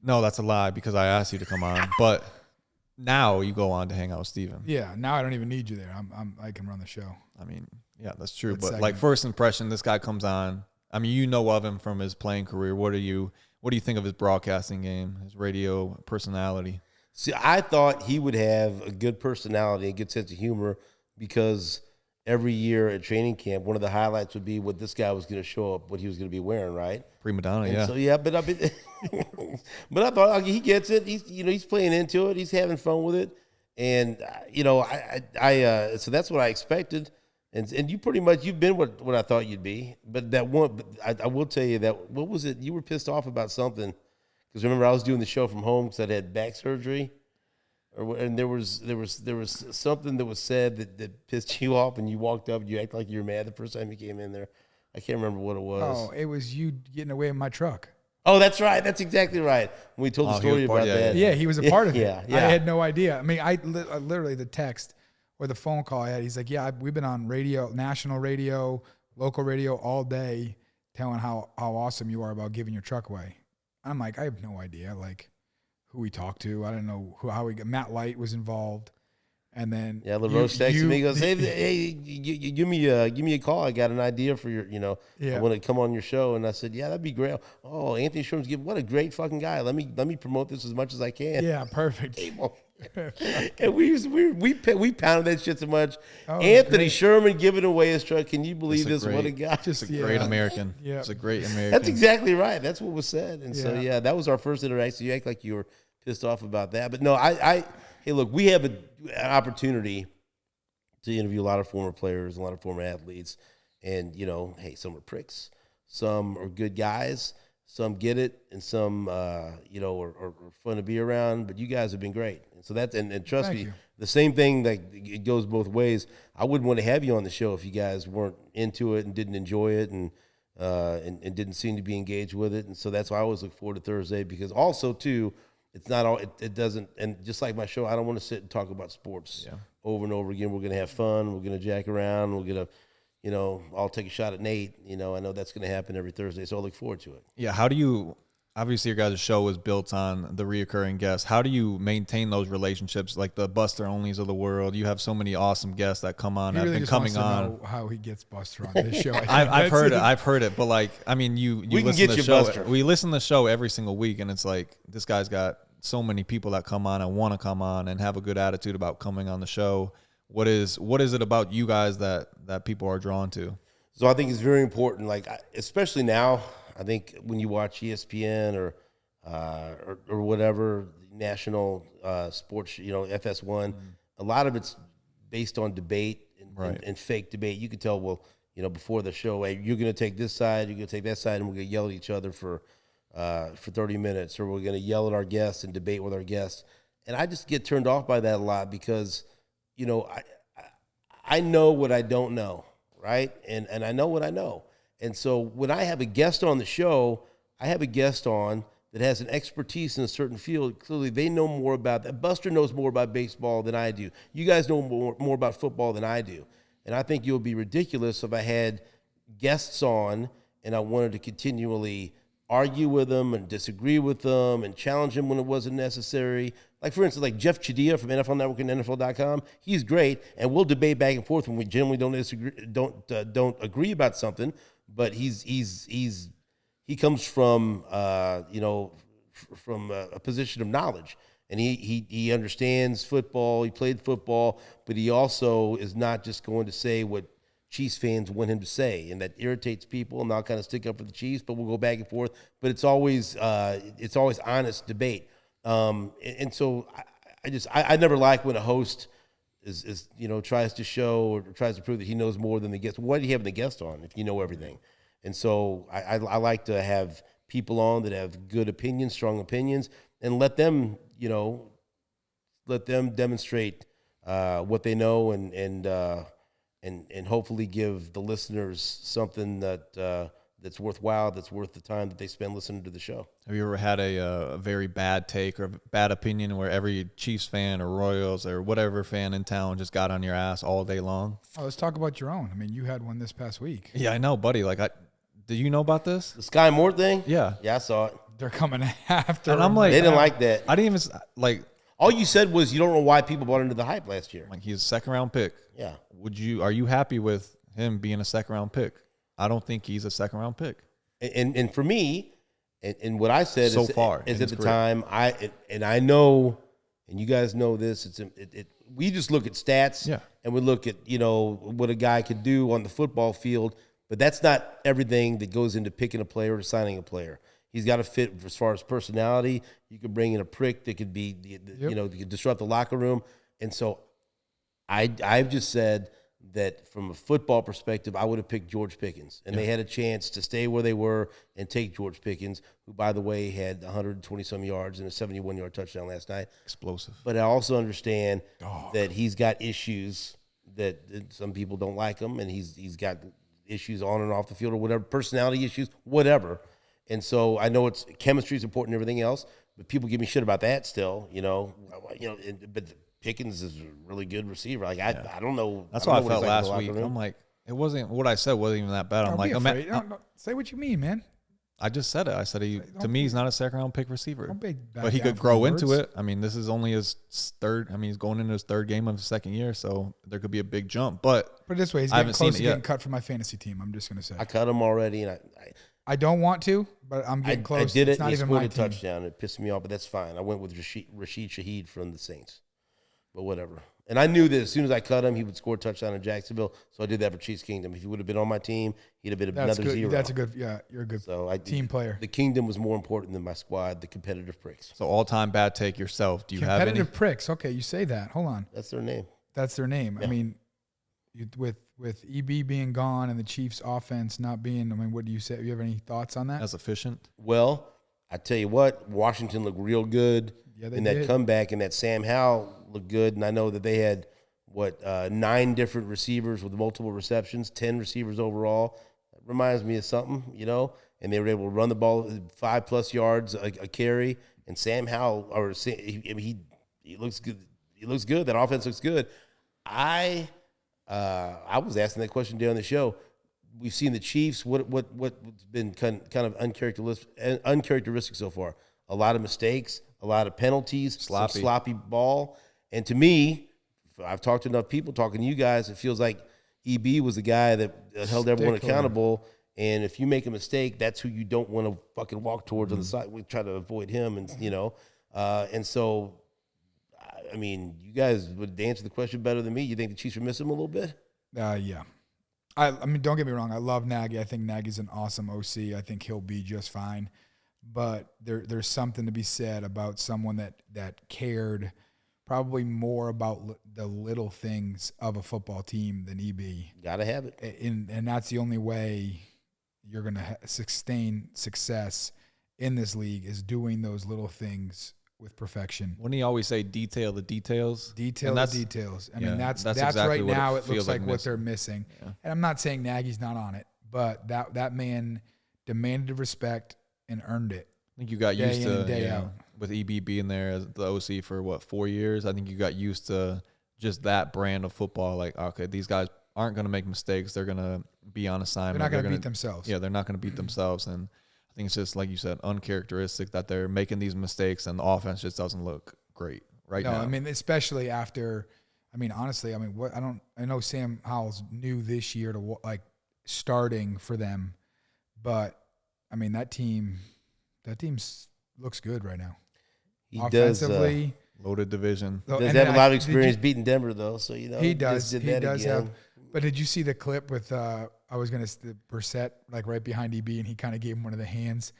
No, that's a lie because I asked you to come on. But now you go on to hang out with Steven. Yeah, now I don't even need you there. I can run the show. I mean, yeah, that's true. That's But like first impression, this guy comes on. I mean, you know of him from his playing career. What do you think of his broadcasting game, his radio personality? See, I thought he would have a good personality, a good sense of humor, because every year at training camp, one of the highlights would be what this guy was going to show up, what he was going to be wearing, right? Prima donna, And yeah. So yeah, but but I thought okay, he gets it. He's playing into it. He's having fun with it, and so that's what I expected. And you pretty much you've been what I thought you'd be. But that one, I will tell you that what was it? You were pissed off about something. Because remember, I was doing the show from home because I had back surgery, and there was something that was said that pissed you off, and you walked up, and you act like you were mad the first time you came in there. I can't remember what it was. Oh, it was you getting away in my truck. Oh, that's right. That's exactly right. When we told the story about that. Yeah, he was a part of it. Yeah. I had no idea. I mean, I literally the text or the phone call I had. He's like, "Yeah, we've been on radio, national radio, local radio all day, telling how awesome you are about giving your truck away." I'm like, I have no idea, like, who we talked to. I don't know how we got. Matt Light was involved, and then LaRoche texted me. He goes, "Hey, give me a call. I got an idea for your, I want to come on your show." And I said, "Yeah, that'd be great." Oh, Anthony Sherman's what a great fucking guy. Let me promote this as much as I can. Yeah, perfect. And we pounded that shit so much. Oh, Anthony Sherman giving away his truck. Can you believe this? What a guy! Just a great American. Yeah, it's a great American. That's exactly right. That's what was said. And so that was our first interaction. You act like you were pissed off about that, but no, hey, look, we have an opportunity to interview a lot of former players, a lot of former athletes, and hey, some are pricks, some are good guys. Some get it, and some, are fun to be around. But you guys have been great, and so that's and trust me, the same thing that it goes both ways. I wouldn't want to have you on the show if you guys weren't into it and didn't enjoy it, and didn't seem to be engaged with it. And so that's why I always look forward to Thursday, because also too, it's not all it doesn't. And just like my show, I don't want to sit and talk about sports over and over again. We're gonna have fun. We're gonna jack around. We're gonna. I'll take a shot at Nate. I know that's going to happen every Thursday, so I look forward to it. Yeah, how do you – obviously your guys' show is built on the reoccurring guests. How do you maintain those relationships, like the Buster Onlys of the world? You have so many awesome guests that come on, have been coming on. Know how he gets Buster on this show. I've heard it, but like, I mean, we listen to the show. Buster. We listen to the show every single week, and it's like this guy's got so many people that come on and want to come on and have a good attitude about coming on the show. What is it about you guys that people are drawn to? So I think it's very important, like especially now. I think when you watch ESPN or whatever national sports, FS1, a lot of it's based on debate and fake debate. You can tell, before the show, hey, you're going to take this side, you're going to take that side, and we're going to yell at each other for 30 minutes, or we're going to yell at our guests and debate with our guests. And I just get turned off by that a lot because I know what I don't know, right? And I know what I know. And so when I have a guest on the show, I have a guest on that has an expertise in a certain field. Clearly, they know more about that. Buster knows more about baseball than I do. You guys know more about football than I do. And I think it would be ridiculous if I had guests on and I wanted to continually argue with them and disagree with them and challenge them when it wasn't necessary. Like, for instance, like Jeff Chadilla from NFL Network and NFL.com, he's great, and we'll debate back and forth when we generally don't agree about something. But he comes from from a position of knowledge, and he understands football. He played football, but he also is not just going to say what Chiefs fans want him to say, and that irritates people, and I'll kind of stick up for the Chiefs, but we'll go back and forth. But it's always honest debate. And so I never like when a host is tries to show or tries to prove that he knows more than the guest. Why do you have the guest on if you know everything? And so I like to have people on that have good opinions, strong opinions, and let them demonstrate what they know and hopefully give the listeners something that that's worthwhile, that's worth the time that they spend listening to the show. Have you ever had a very bad take or bad opinion where every Chiefs fan or Royals or whatever fan in town just got on your ass all day long? Oh, let's talk about your own. I mean, you had one this past week. Yeah, I know, buddy. Like, did you know about this? The Sky Moore thing? Yeah. Yeah, I saw it. They're coming after. And I'm like, They didn't like that. I didn't even like. All you said was you don't know why people bought into the hype last year. Like, he's a second round pick. Yeah. Are you happy with him being a second round pick? I don't think he's a second round pick. And for me, and what I said So is, far is in at his the career. time, I know, and you guys know this, we just look at stats Yeah. and we look at, what a guy could do on the football field, but that's not everything that goes into picking a player or signing a player. He's got to fit as far as personality. You could bring in a prick that could be, that could disrupt the locker room. And so I've just said that from a football perspective, I would have picked George Pickens. And they had a chance to stay where they were and take George Pickens, who, by the way, had 120-some yards and a 71-yard touchdown last night. Explosive. But I also understand that he's got issues that some people don't like him, and he's got issues on and off the field or whatever, personality issues, whatever. And so I know chemistry is important and everything else, but people give me shit about that still, but Pickens is a really good receiver. Like I don't know. That's I why I don't know what felt he's like in the last locker week. room. I'm like, it wasn't what I said wasn't even that bad. I'm Don't like, be afraid. Don't say what you mean, man. I just said it. I said to me, he's not a second round pick receiver. Don't back But he down could from grow your into words. it. I mean, this is only his third. I mean, he's going into his third game of his second year, so there could be a big jump. But Put it this way, he's I getting haven't close seen to it yet. getting cut from my fantasy team. I'm just gonna say. I cut him already, and I don't want to, but I'm getting close. I did it, It's not and he even scored my a team. touchdown. It pissed me off, but that's fine. I went with Rashid Shaheed from the Saints, but whatever. And I knew that as soon as I cut him, he would score a touchdown in Jacksonville, so I did that for Chiefs Kingdom. If he would have been on my team, he'd have been That's another good. 0. That's a good. Yeah, you're a good So team player. The Kingdom was more important than my squad, the competitive pricks. so all time bad take yourself. Do you have any? Competitive pricks. Okay, you say that. Hold on. That's their name. That's their name. Yeah. I mean, with EB being gone and the Chiefs' offense not being. I mean, what do you say? You have any thoughts on that? As efficient? Well, I tell you what, Washington looked real good Yeah, they in that did. comeback, and that Sam Howell looked good. And I know that they had 9 different receivers with multiple receptions, 10 receivers overall. That reminds me of something, And they were able to run the ball 5+ yards a carry. And Sam Howell, he looks good. He looks good. That offense looks good. I was asking that question today on the show. We've seen the Chiefs. What's been kind of uncharacteristic so far? A lot of mistakes, a lot of penalties, some sloppy ball. And to me, I've talked to enough people, talking to you guys, it feels like EB was the guy that held everyone Stickler. accountable. And if you make a mistake, that's who you don't want to fucking walk towards on the side. We try to avoid him, and and so, I mean, you guys would answer the question better than me. You think the Chiefs would miss him a little bit? Yeah. I mean, don't get me wrong. I love Nagy. I think Nagy's an awesome OC. I think he'll be just fine. But there's something to be said about someone that cared probably more about the little things of a football team than EB. Got to have it. And that's the only way you're going to sustain success in this league is doing those little things with perfection. Wouldn't he always say detail the details? Detail the details. I mean, that's exactly right what now. it It feels looks like what missing. they're missing. Yeah. And I'm not saying Nagy's not on it, but that man demanded respect and earned it. I think you got Day used in to and day out. with EB being there as the OC for 4 years. I think you got used to just that brand of football. Like, okay, these guys aren't going to make mistakes. They're going to be on assignment. They're not going to gonna beat themselves. Yeah, they're not going to beat themselves. And I think it's just, like you said, uncharacteristic that they're making these mistakes and the offense just doesn't look great right No, now. I mean, especially after. I mean, honestly, I mean, I know Sam Howell's new this year to starting for them, but I mean that team's looks good right now. He does. Offensively, Loaded division. though, Does and have a then lot of did experience beating Denver, though. So He does. just He did that does again. have. But did you see the clip with the Brissett like right behind EB and he kind of gave him one of the hands?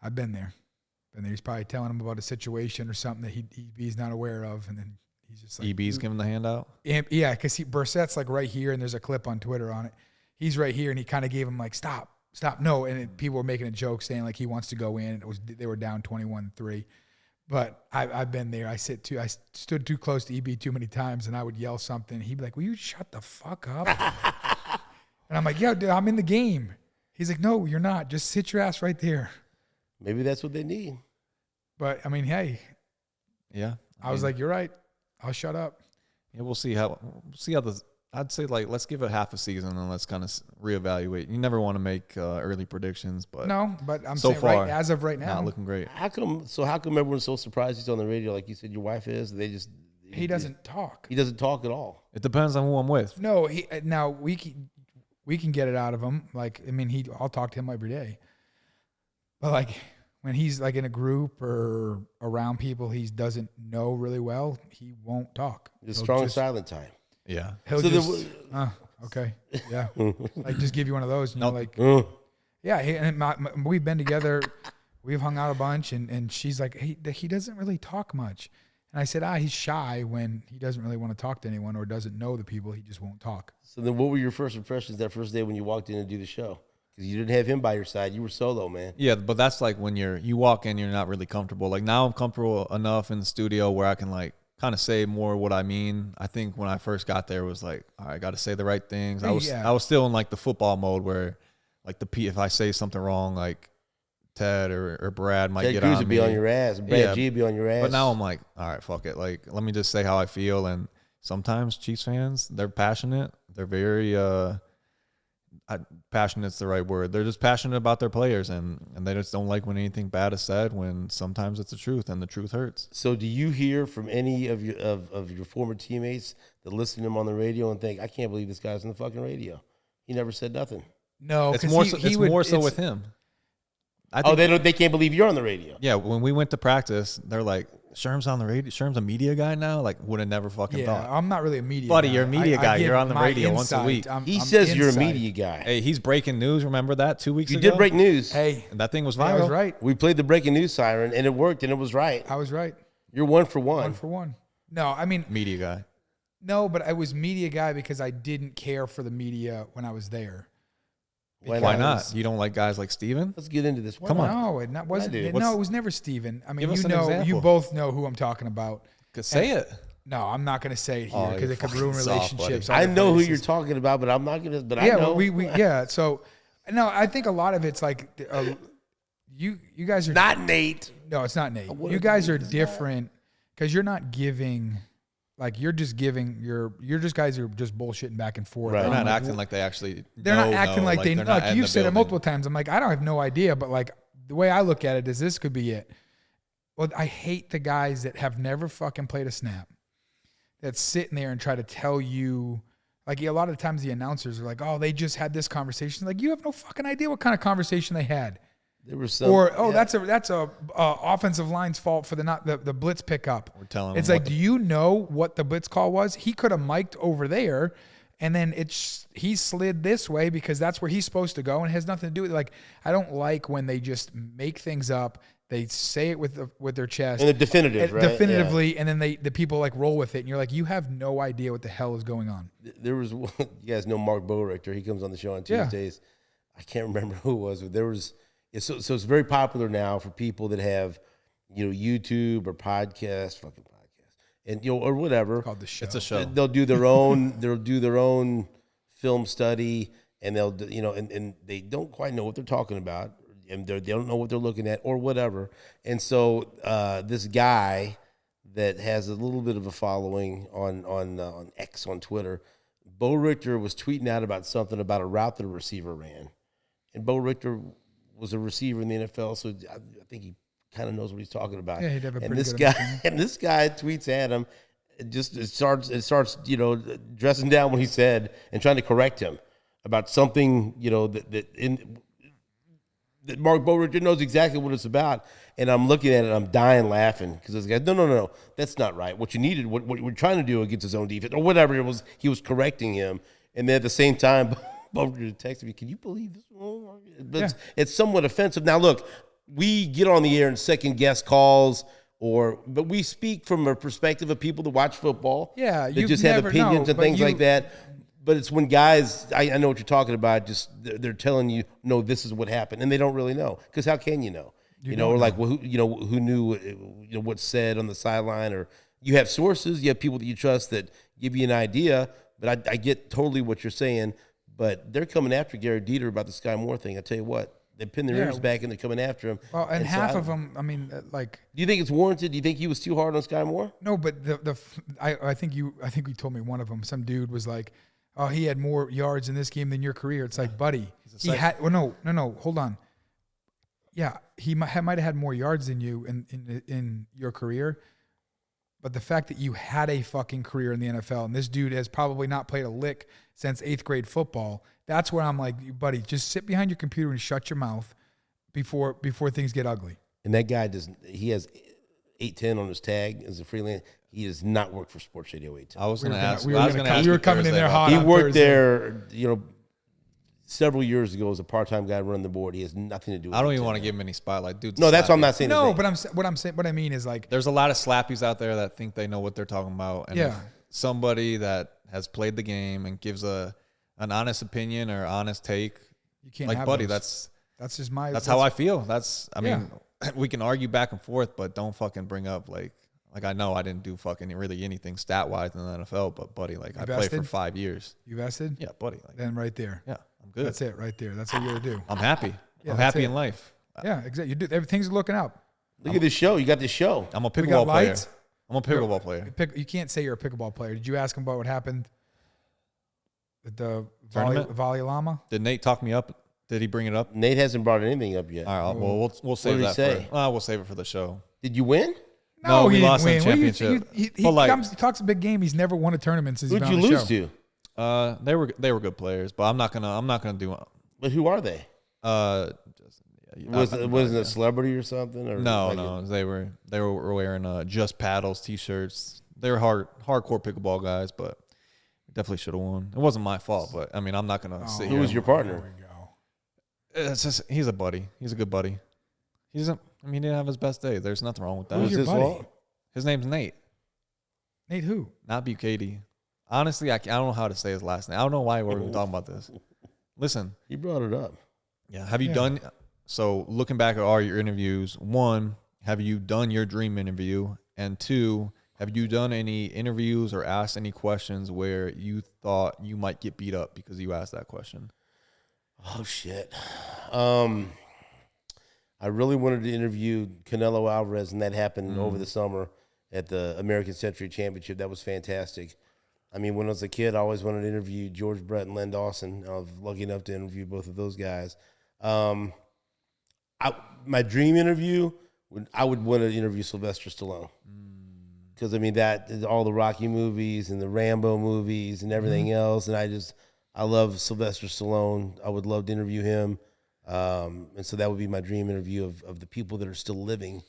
I've been there. He's probably telling him about a situation or something that EB's not aware of, and then he's just like EB's giving the handout. Yeah, because Brissett's like right here, and there's a clip on Twitter on it. He's right here, and he kind of gave him like stop, no, and people were making a joke saying like he wants to go in. They were down 21-3. But I've been there. I stood too close to EB too many times, and I would yell something. He'd be like, "Will you shut the fuck up?" And I'm like, "Yeah, dude, I'm in the game." He's like, no, you're not. Just sit your ass right there. Maybe that's what they need. But I mean, hey, Yeah. I was like, you're right. I'll shut up. Yeah, we'll see how the. I'd say like let's give it half a season and let's kind of reevaluate. You never want to make early predictions, but No, but I'm so saying far, right as of right now, not looking great. How come everyone's so surprised he's on the radio? Like you said, your wife is. They just he doesn't talk. He doesn't talk at all. It depends on who I'm with. No, now we can get it out of him. Like, I mean, I'll talk to him every day. But like when he's like in a group or around people he doesn't know really well, he won't talk. It's strong silent time. Yeah. He'll So just, okay, yeah, like just give you one of those. And you're like, yeah. We've been together, we've hung out a bunch, and she's like, he doesn't really talk much. And I said, he's shy when he doesn't really want to talk to anyone or doesn't know the people. He just won't talk. So then, what were your first impressions that first day when you walked in to do the show? Because you didn't have him by your side, you were solo, man. Yeah, but that's like when you walk in, you're not really comfortable. Like now, I'm comfortable enough in the studio where I can like kind of say more what I mean. I think when I first got there, it was like, all right, I got to say the right things. I was still in like the football mode where, like if I say something wrong, like Ted or Brad might Ted get Cruz on would me. be on your ass. Brad G would be on your ass. But now I'm like, all right, fuck it. Like, let me just say how I feel. And sometimes Chiefs fans, they're passionate. They're very passionate's the right word. They're just passionate about their players, and they just don't like when anything bad is said. When sometimes it's the truth, and the truth hurts. So, do you hear from any of your former teammates that listen to him on the radio and think, I can't believe this guy's on the fucking radio? He never said nothing. No, it's more so with him. They can't believe you're on the radio. Yeah, when we went to practice, they're like, Sherm's on the radio. Sherm's a media guy now. Like, would have never fucking thought. I'm not really a media buddy. guy. You're a media guy. You're on the radio insight. once a week. He says you're a media guy. Hey, he's breaking news. Remember that 2 weeks ago? You did break news. Hey, and that thing was viral. I was right. We played the breaking news siren, and it worked, and it was right. I was right. You're 1 for 1. 1 for 1. No, I mean media guy. No, but I was media guy because I didn't care for the media when I was there. Why not? You don't like guys like Steven? Let's get into this. Come on. No, it was never Steven. I mean, you both know who I'm talking about. Say it. No, I'm not going to say it here because it could ruin relationships. I know who you're talking about, but I'm not going to. But I know. Yeah. So, no, I think a lot of it's like you guys are not Nate. No, it's not Nate. You guys are different because you're not giving. Like you're just giving you're just guys who are just bullshitting back and forth. Right. They're not acting like they actually. They're not acting like they know. Like you've said it multiple times. I'm like, I don't have no idea, but like the way I look at it is this could be it. Well, I hate the guys that have never fucking played a snap. That's sitting there and try to tell you, like a lot of times the announcers are like, oh, they just had this conversation. Like you have no fucking idea what kind of conversation they had. There was some, that's a offensive line's fault for the blitz pickup. We're telling it's like, do you know what the blitz call was? He could have mic'd over there, and then he slid this way because that's where he's supposed to go, and it has nothing to do with it. Like I don't like when they just make things up. They say it with their chest and definitively, and then the people like roll with it, and you're like, you have no idea what the hell is going on. There was you guys know Mark Bowrichter. He comes on the show on Tuesdays. Yeah. I can't remember who it was, but there was. So it's very popular now for people that have, YouTube or podcast, and or whatever. It's called the show. It's a show. They'll do their own. They'll do their own film study, and they'll and they don't quite know what they're talking about, and they don't know what they're looking at or whatever. And so this guy that has a little bit of a following on X on Twitter, Bo Richter was tweeting out about something about a route that a receiver ran, and Bo Richter was a receiver in the NFL, so I think he kind of knows what he's talking about. Yeah, he'd have a pretty good guy, and this guy tweets at him, it starts dressing down what he said and trying to correct him about something that Mark Bowrichter knows exactly what it's about. And I'm looking at it, I'm dying laughing because this guy, no, that's not right. What you needed, what we're trying to do against his own defense or whatever it was, he was correcting him, and then at the same time. Bowrichter texted me, can you believe this? But it's somewhat offensive. Now, look, we get on the air and second guess calls, but we speak from a perspective of people that watch football. Yeah, that just have opinions and things like that. But it's when guys, I know what you're talking about. Just they're telling you, no, this is what happened, and they don't really know because how can you know? Or like, well, who knew what's said on the sideline, or you have sources, you have people that you trust that give you an idea. But I get totally what you're saying. But they're coming after Gary Dieter about the Sky Moore thing. I tell you what, they pinned their ears back and they're coming after him. Well, and half of them, I mean, like. Do you think it's warranted? Do you think he was too hard on Sky Moore? No, but I think you told me one of them. Some dude was like, "Oh, he had more yards in this game than your career." It's like, buddy, he had. Well, no, hold on. Yeah, he might have had more yards than you in your career, but the fact that you had a fucking career in the NFL and this dude has probably not played a lick since 8th grade football. That's where I'm like, buddy, just sit behind your computer and shut your mouth before things get ugly. And that guy he has 810 on his tag as a freelance. He does not work for Sports Radio 810. I was going to ask. We were coming in there hot. He worked there, several years ago as a part-time guy running the board. He has nothing to do with it. I don't even want to give him any spotlight, dude. No, that's what I'm not saying. No, but what I mean is like there's a lot of slappies out there that think they know what they're talking about, and if somebody that has played the game and gives an honest opinion or honest take, you can't. Like, have buddy, those. That's just my. That's how I feel. I mean, we can argue back and forth, but don't fucking bring up like I know I didn't do fucking really anything stat wise in the NFL, but buddy, like I played for 5 years. You vested? Yeah, buddy. Like, then right there. Yeah, I'm good. That's it right there. That's what you got to do. I'm happy. Yeah, I'm happy in life. Yeah, exactly. You do. Everything's looking up. Look at this show. You got this show. I'm a pickleball player. Lights? I'm a pickleball player. You can't say you're a pickleball player. Did you ask him about what happened at the Tournament? Volley Llama? Did Nate talk me up? Did he bring it up? Nate hasn't brought anything up yet. All right. Well, we'll save did he that. say? We'll save it for the show. Did you win? No, we he lost didn't the win. championship. He talks a big game. He's never won a tournament since he's Who'd been you on the lose show. to? They were good players, but I'm not gonna do. But who are they? Was it a celebrity or something? Or No. They were wearing Just Paddles t-shirts. They were hardcore pickleball guys, but definitely should have won. It wasn't my fault, but I mean, I'm not gonna sit Who here. was your partner? There we go. It's just he's a buddy. He's a good buddy. He didn't have his best day. There's nothing wrong with that. Who's your his buddy? fault? His name's Nate, Nate who? not Bucati. Honestly, I don't know how to say his last name. I don't know why we're even talking about this. Listen. He brought it up. Yeah. Have you done? So looking back at all your interviews, 1, have you done your dream interview? And 2, have you done any interviews or asked any questions where you thought you might get beat up because you asked that question? Oh shit. I really wanted to interview Canelo Alvarez, and that happened over the summer at the American Century Championship. That was fantastic. I mean, when I was a kid, I always wanted to interview George Brett and Len Dawson. I was lucky enough to interview both of those guys. My dream interview, I would want to interview Sylvester Stallone. Because, I mean, that all the Rocky movies and the Rambo movies and everything else. And I love Sylvester Stallone. I would love to interview him. And so that would be my dream interview of the people that are still living.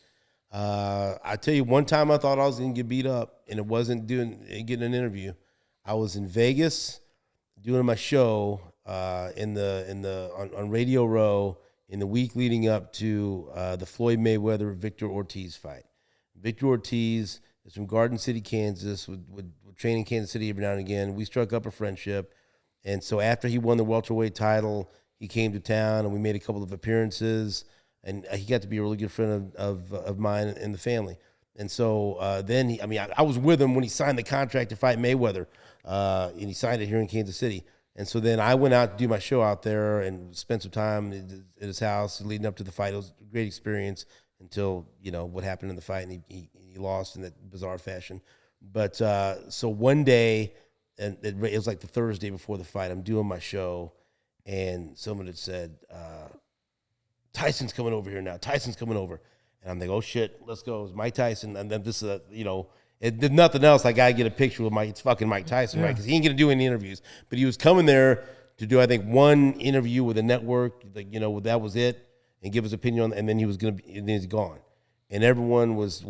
I tell you, one time I thought I was going to get beat up, and it wasn't getting an interview. I was in Vegas doing my show on Radio Row in the week leading up to the Floyd Mayweather Victor Ortiz fight. Victor Ortiz is from Garden City, Kansas, would train in Kansas City every now and again. We struck up a friendship, and so after he won the welterweight title, he came to town, and we made a couple of appearances, and he got to be a really good friend of mine and the family. And so then, I was with him when he signed the contract to fight Mayweather, and he signed it here in Kansas City. And so then I went out to do my show out there and spent some time at his house leading up to the fight. It was a great experience until, what happened in the fight, and he lost in that bizarre fashion. But so one day, and it was like the Thursday before the fight, I'm doing my show, and someone had said, Tyson's coming over here now. Tyson's coming over. And I'm like, oh, shit, let's go. It was Mike Tyson. And then this is, it did nothing else. I got to get a picture with Mike. It's fucking Mike Tyson, right? Because he ain't going to do any interviews. But he was coming there to do, I think, one interview with a network. Like, that was it. And give his opinion on, and then he was going to be, and then he's gone. And everyone was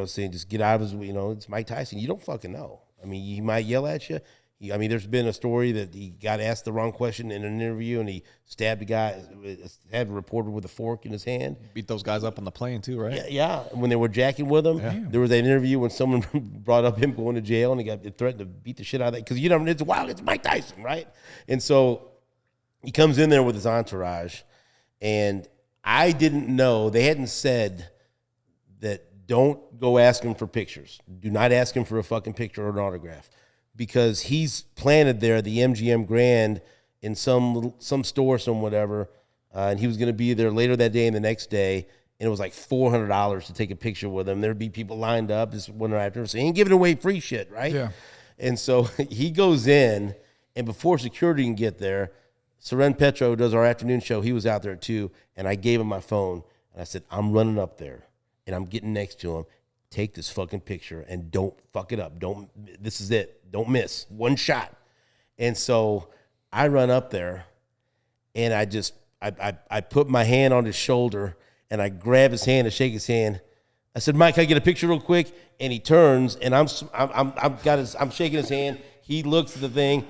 saying, just get out of his, it's Mike Tyson. You don't fucking know. I mean, he might yell at you. There's been a story that he got asked the wrong question in an interview, and he stabbed a reporter with a fork in his hand. Beat those guys up on the plane too, right? Yeah. When they were jacking with him, there was an interview when someone brought up him going to jail, and he got threatened to beat the shit out of that because it's Mike Tyson, right? And so he comes in there with his entourage, and I didn't know, they hadn't said that don't go ask him for pictures. Do not ask him for a fucking picture or an autograph. Because he's planted there at the MGM Grand in some store, some whatever, and he was going to be there later that day and the next day, and it was like $400 to take a picture with him. There'd be people lined up this winter after, so he ain't giving away free shit, right? Yeah. And so he goes in, and before security can get there, Seren Petro does our afternoon show. He was out there too, and I gave him my phone, and I said, I'm running up there, and I'm getting next to him. Take this fucking picture, and don't fuck it up. This is it. Don't miss. One shot. And so I run up there, and I put my hand on his shoulder, and I grab his hand and shake his hand. I said, Mike, can I get a picture real quick? And he turns, and I'm shaking his hand. He looks at the thing.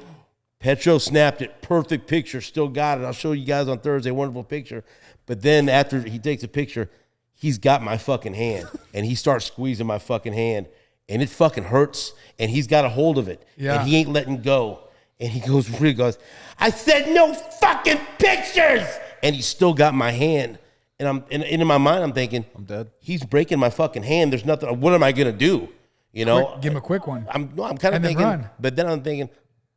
Petro snapped it. Perfect picture. Still got it. I'll show you guys on Thursday. Wonderful picture. But then after he takes a picture, he's got my fucking hand, and he starts squeezing my fucking hand, and it fucking hurts, and he's got a hold of it, and he ain't letting go. And he goes, I said no fucking pictures, and he still got my hand. And in my mind, I'm thinking, I'm dead. He's breaking my fucking hand. There's nothing. What am I gonna do? You know, Give him a quick one. I'm kind of thinking, run. but then I'm thinking,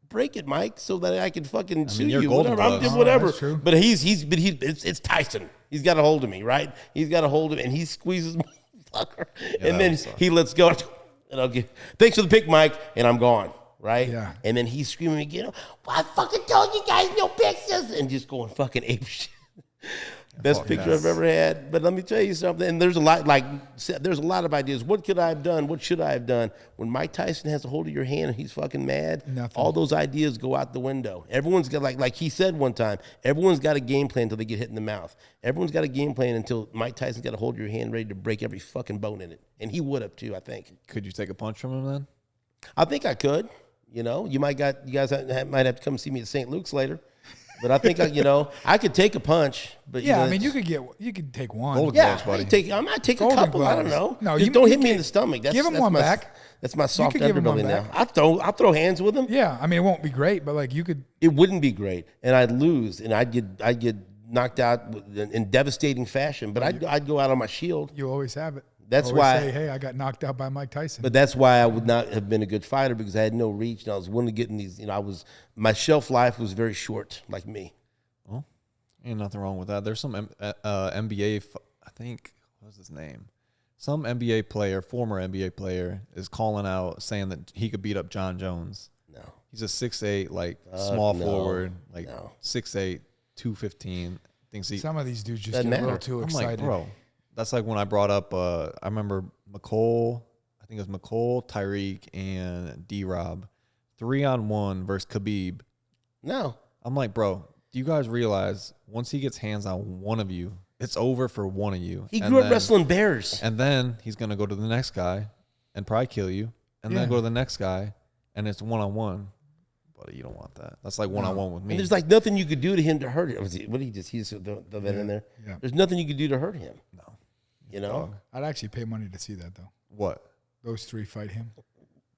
break it, Mike, so that I can fucking sue you're you. golden Whatever. gloves. Whatever. That's true. But it's Tyson. He's got a hold of me, right? He's got a hold of me, and he squeezes my fucker, and then he lets go. And I'll get thanks for the pic, Mike, and I'm gone. Right? Yeah. And then he's screaming again, well, I fucking told you guys no pictures, and just going fucking ape shit. Best picture I've ever had. But let me tell you something. And there's a lot of ideas. What could I have done? What should I have done? When Mike Tyson has a hold of your hand and he's fucking mad, all those ideas go out the window. Everyone's got, like he said one time, everyone's got a game plan until they get hit in the mouth. Everyone's got a game plan until Mike Tyson's got a hold of your hand ready to break every fucking bone in it. And he would have too, I think. Could you take a punch from him then? I think I could. You know, you guys might have to come see me at St. Luke's later. But I think I could take a punch. But I mean, you could take one. Golden yeah, gloves, buddy. I might take Golden a couple. gloves. I don't know. No, just don't hit me in the stomach. Give him one back. That's my soft could give him underbelly one now. back. I'll throw hands with him. Yeah, I mean, it won't be great, but like you could. It wouldn't be great, and I'd lose, and I'd get knocked out in devastating fashion. But I'd go out on my shield. You always have it. That's always why. Say, hey, I got knocked out by Mike Tyson. But that's why I would not have been a good fighter, because I had no reach, and I was willing to get in these. My shelf life was very short, like me. Well, ain't nothing wrong with that. There's some NBA. I think what was his name? Some NBA player, former NBA player, is calling out saying that he could beat up John Jones. No, he's a 6'8", small forward, 6'8", 215. Thinks he. Some of these dudes just Doesn't get a little matter. too I'm excited. like, bro. That's like when I brought up, I remember McCole, I think it was McCole, Tyreek, and D-Rob. 3-on-1 versus Khabib. No. I'm like, bro, do you guys realize once he gets hands on one of you, it's over for one of you? He grew up wrestling bears. And then he's going to go to the next guy and probably kill you. And then go to the next guy, and it's one-on-one. Buddy, you don't want that. That's like one-on-one with me. And there's like nothing you could do to him to hurt him. What did he just throw that in there? Yeah. There's nothing you could do to hurt him. No. You know? I'd actually pay money to see that though. What? Those three fight him.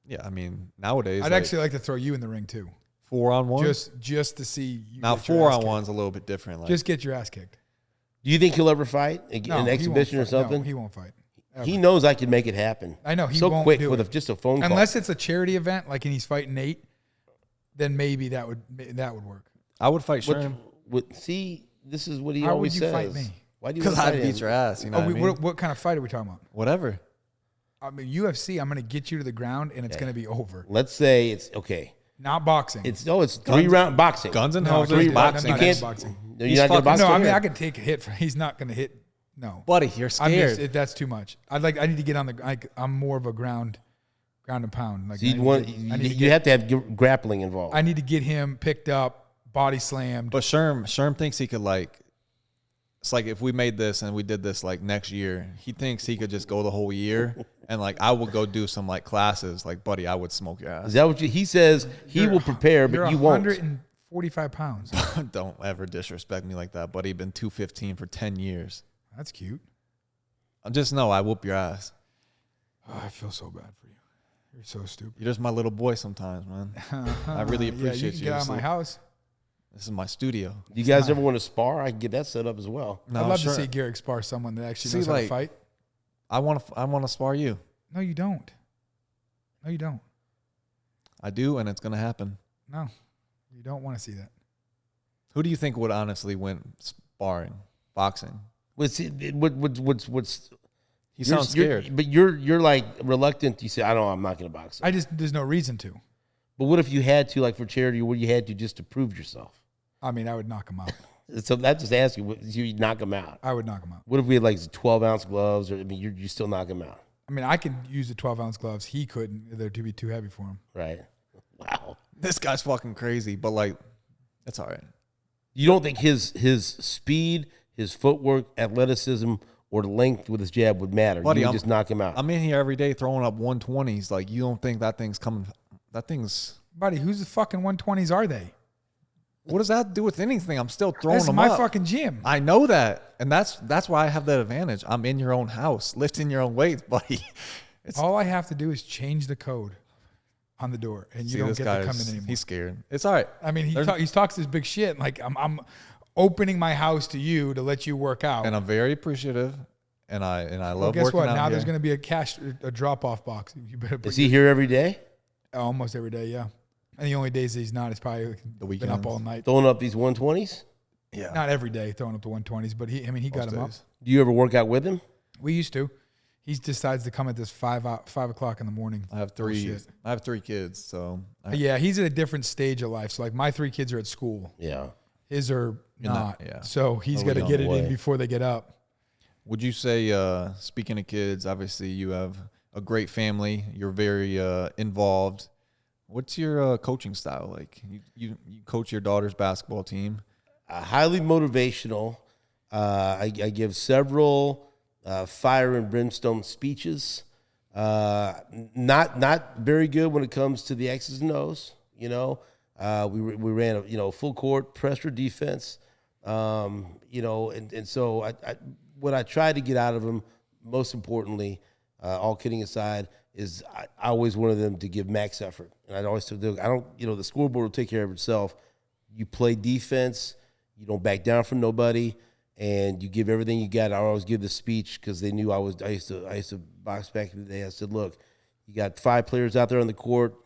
Yeah, I mean, nowadays. I'd actually like to throw you in the ring too. 4-on-1? Just to see you. Now, 4-on-1's a little bit different. Like, just get your ass kicked. Do you think he'll ever fight No, an he exhibition or won't fight. something? No, he won't fight. Ever. He knows I can make it happen. I know he so won't quick do with it. just a phone call. Unless it's a charity event, like and he's fighting Nate, then maybe that would work. I would fight Sherman. See, this is what he How always would you says. fight me? Why do you? Because want to I'd fight beat him? your ass. You know what I mean? What kind of fight are we talking about? Whatever. I mean, UFC. I'm going to get you to the ground, and it's going to be over. Let's say it's okay. Not boxing. It's 3-round boxing. Guns and no, hoses, dude, boxing. I'm not into boxing. You're not gonna box. No, I here? mean I could take a hit. He's not going to hit. No, Buddy, you're scared. That's too much. I need to get on the. I'm more of a ground and pound. Like So you have to have grappling involved. I need to get him picked up, body slammed. But Sherm thinks he could it's like if we made this and we did this like next year, he thinks he could just go the whole year and like I would go do some like classes. Like, buddy, I would smoke your ass. Is that what he says? He will prepare, but you won't. 145 pounds. Don't ever disrespect me like that, buddy. Been 215 for 10 years. That's cute. Just know I whoop your ass. Oh, I feel so bad for you. You're so stupid. You're just my little boy sometimes, man. I really appreciate you. you. Get out of my house. This is my studio. Do you guys ever want to spar? I can get that set up as well. No, I'd love to see Gehrig spar someone that actually knows how to fight. I want to spar you. No, you don't. No, you don't. I do, and it's gonna happen. No, you don't want to see that. Who do you think would honestly win sparring, boxing? What's He sounds scared. But you're like reluctant. You say, I'm not going to box. There's no reason to. But what if you had to, like for charity, or what you had to just to prove yourself? I mean, I would knock him out. So that just asks you knock him out. I would knock him out. What if we had like 12-ounce gloves? Or you still knock him out, I mean, I could use the 12-ounce gloves. He couldn't. They'd be too heavy for him. right? Wow. This guy's fucking crazy, but like, it's all right. You don't think his speed, his footwork, athleticism, or the length with his jab would matter? Buddy, You would just knock him out. I'm in here every day throwing up 120s. Like, you don't think that thing's coming? That thing's. Buddy, whose the fucking 120s are they? What does that have to do with anything? I'm still throwing That's them my up. fucking gym. I know that, and that's why I have that advantage. I'm in your own house, lifting your own weights, buddy. All I have to do is change the code on the door, and you don't get to come in anymore. He's scared. It's all right. I mean, he talks this big shit. Like I'm opening my house to you to let you work out. And I'm very appreciative, and I love well, guess working what? out Now here. there's going to be a drop off box. You better. Is he here every day? Almost every day, yeah. And the only days he's not is probably The been up weekends. all night. Throwing up these 120s? Yeah. Not every day throwing up the 120s, but he got him up. days. Do you ever work out with him? We used to. He decides to come at this 5 o'clock in the morning. I have three. Bullshit. I have 3 kids, so Yeah, he's at a different stage of life. So like my 3 kids are at school. Yeah. His are not. yeah. So he's Totally got to get it on the in way. before they get up. Would you say, speaking of kids, obviously you have a great family. You're very involved. What's your coaching style like? You coach your daughter's basketball team. Highly motivational. I give several fire and brimstone speeches. Not very good when it comes to the X's and O's. We ran a full court pressure defense. And so what I try to get out of them, most importantly, all kidding aside, is I always wanted them to give max effort. And I'd always tell them, the scoreboard will take care of itself. You play defense, you don't back down from nobody, and you give everything you got. I always give the speech because they knew I used to box back in the day. I said, look, you got 5 players out there on the court,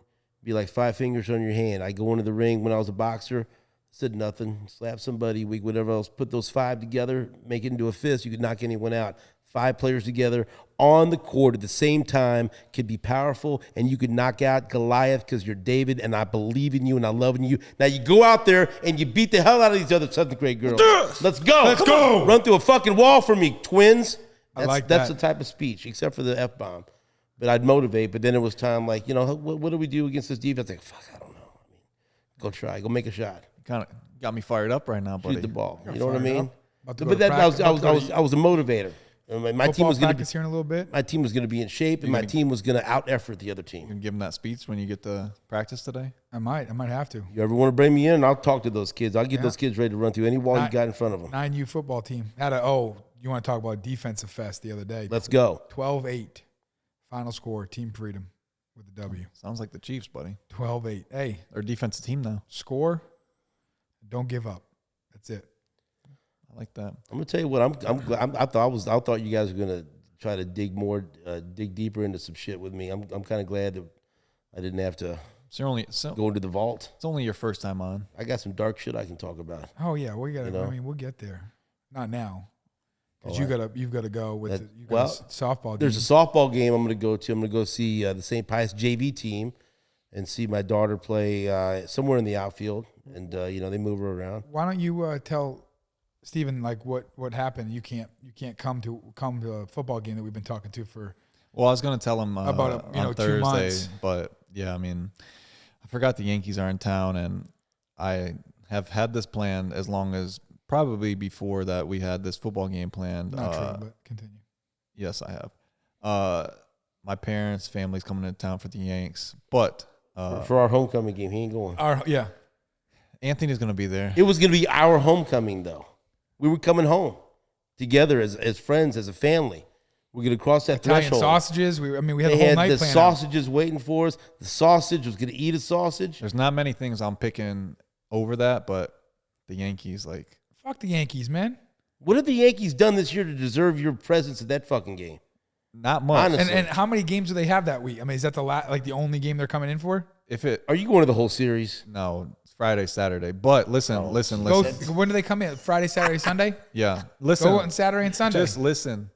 be like 5 fingers on your hand. I go into the ring when I was a boxer, said nothing, slap somebody, whatever else, put those 5 together, make it into a fist, you could knock anyone out. 5 players together on the court at the same time could be powerful, and you could knock out Goliath because you're David, and I believe in you, and I love in you. Now you go out there and you beat the hell out of these other 7th grade girls. Let's go. Let's go. Run through a fucking wall for me, twins. That's that. the type of speech, except for the F-bomb. But I'd motivate, but then it was time like, what do we do against this defense? Like, fuck, I don't know. Go try. Go make a shot. Kind of got me fired up right now, buddy. Shoot the ball. You know what I mean? About to go But to that practice, I was a motivator. My team was going to practice here in a little bit. My team was going to be in shape, and my team was going to out-effort the other You team. can give them that speech when you get to practice today. I might have to. You ever want to bring me in, I'll talk to those kids. I'll get those kids ready to run through any wall you got in front of them. 9U football team. You want to talk about defensive fest the other day. Let's go. 12-8. Final score, Team Freedom with the W. Sounds like the Chiefs, buddy. 12-8. Hey, They're a defensive team now. score. Don't give up. That's it. I like that. I'm going to tell you what. I thought you guys were going to try to dig deeper into some shit with me. I'm kind of glad that I didn't have to So go into the vault. it's only your first time on. I got some dark shit I can talk about. Oh yeah, we got. You know? I mean, we'll get there. Not now, because Oh, you've got to go with That- you got a softball. There's a game. softball game I'm going to go to. I'm going to go see the St. Pius JV team and see my daughter play somewhere in the outfield. And, they move her around. Why don't you tell Steven like what happened? You can't come to a football game that we've been talking to for. Well, I was going to tell him About on 2 Thursday, months. but yeah, I mean, I forgot the Yankees are in town, and I have had this planned as long as probably before that we had this football game planned. Not true, but continue. Yes, I have. My parents' family's coming into town for the Yanks, but For our homecoming game, he ain't going. Anthony's going to be there. It was going to be our homecoming, though. We were coming home together as friends, as a family. We're going to cross that Italian threshold. sausages. We had They the whole had night the planned. sausages waiting for us. The sausage was going to eat a sausage. There's not many things I'm picking over that, but the Yankees, like, Fuck the Yankees, man. What have the Yankees done this year to deserve your presence at that fucking game? not much. Honestly. And how many games do they have that week? I mean, is that the only game they're coming in for? If it Are you going to the whole series? no Friday, Saturday. But listen. When do they come in? Friday, Saturday, Sunday? Yeah. Listen. Go on Saturday and Sunday. Just listen.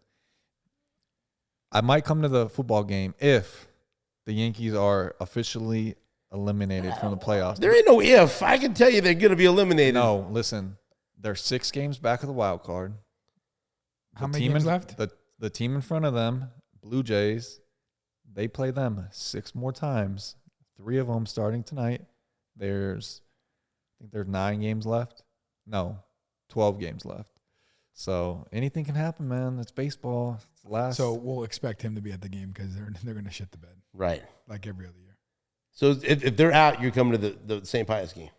I might come to the football game if the Yankees are officially eliminated from the playoffs. There ain't no if. I can tell you they're going to be eliminated. No, listen. They're 6 games back of the wild card. How many games left? The team in front of them, Blue Jays, they play them 6 more times. 3 of them starting tonight. I think there's 9 games left. No, 12 games left. So anything can happen, man. It's baseball. It's the last. So we'll expect him to be at the game because they're going to shit the bed. Right. Like every other year. So if they're out, you're coming to the St. Pius game.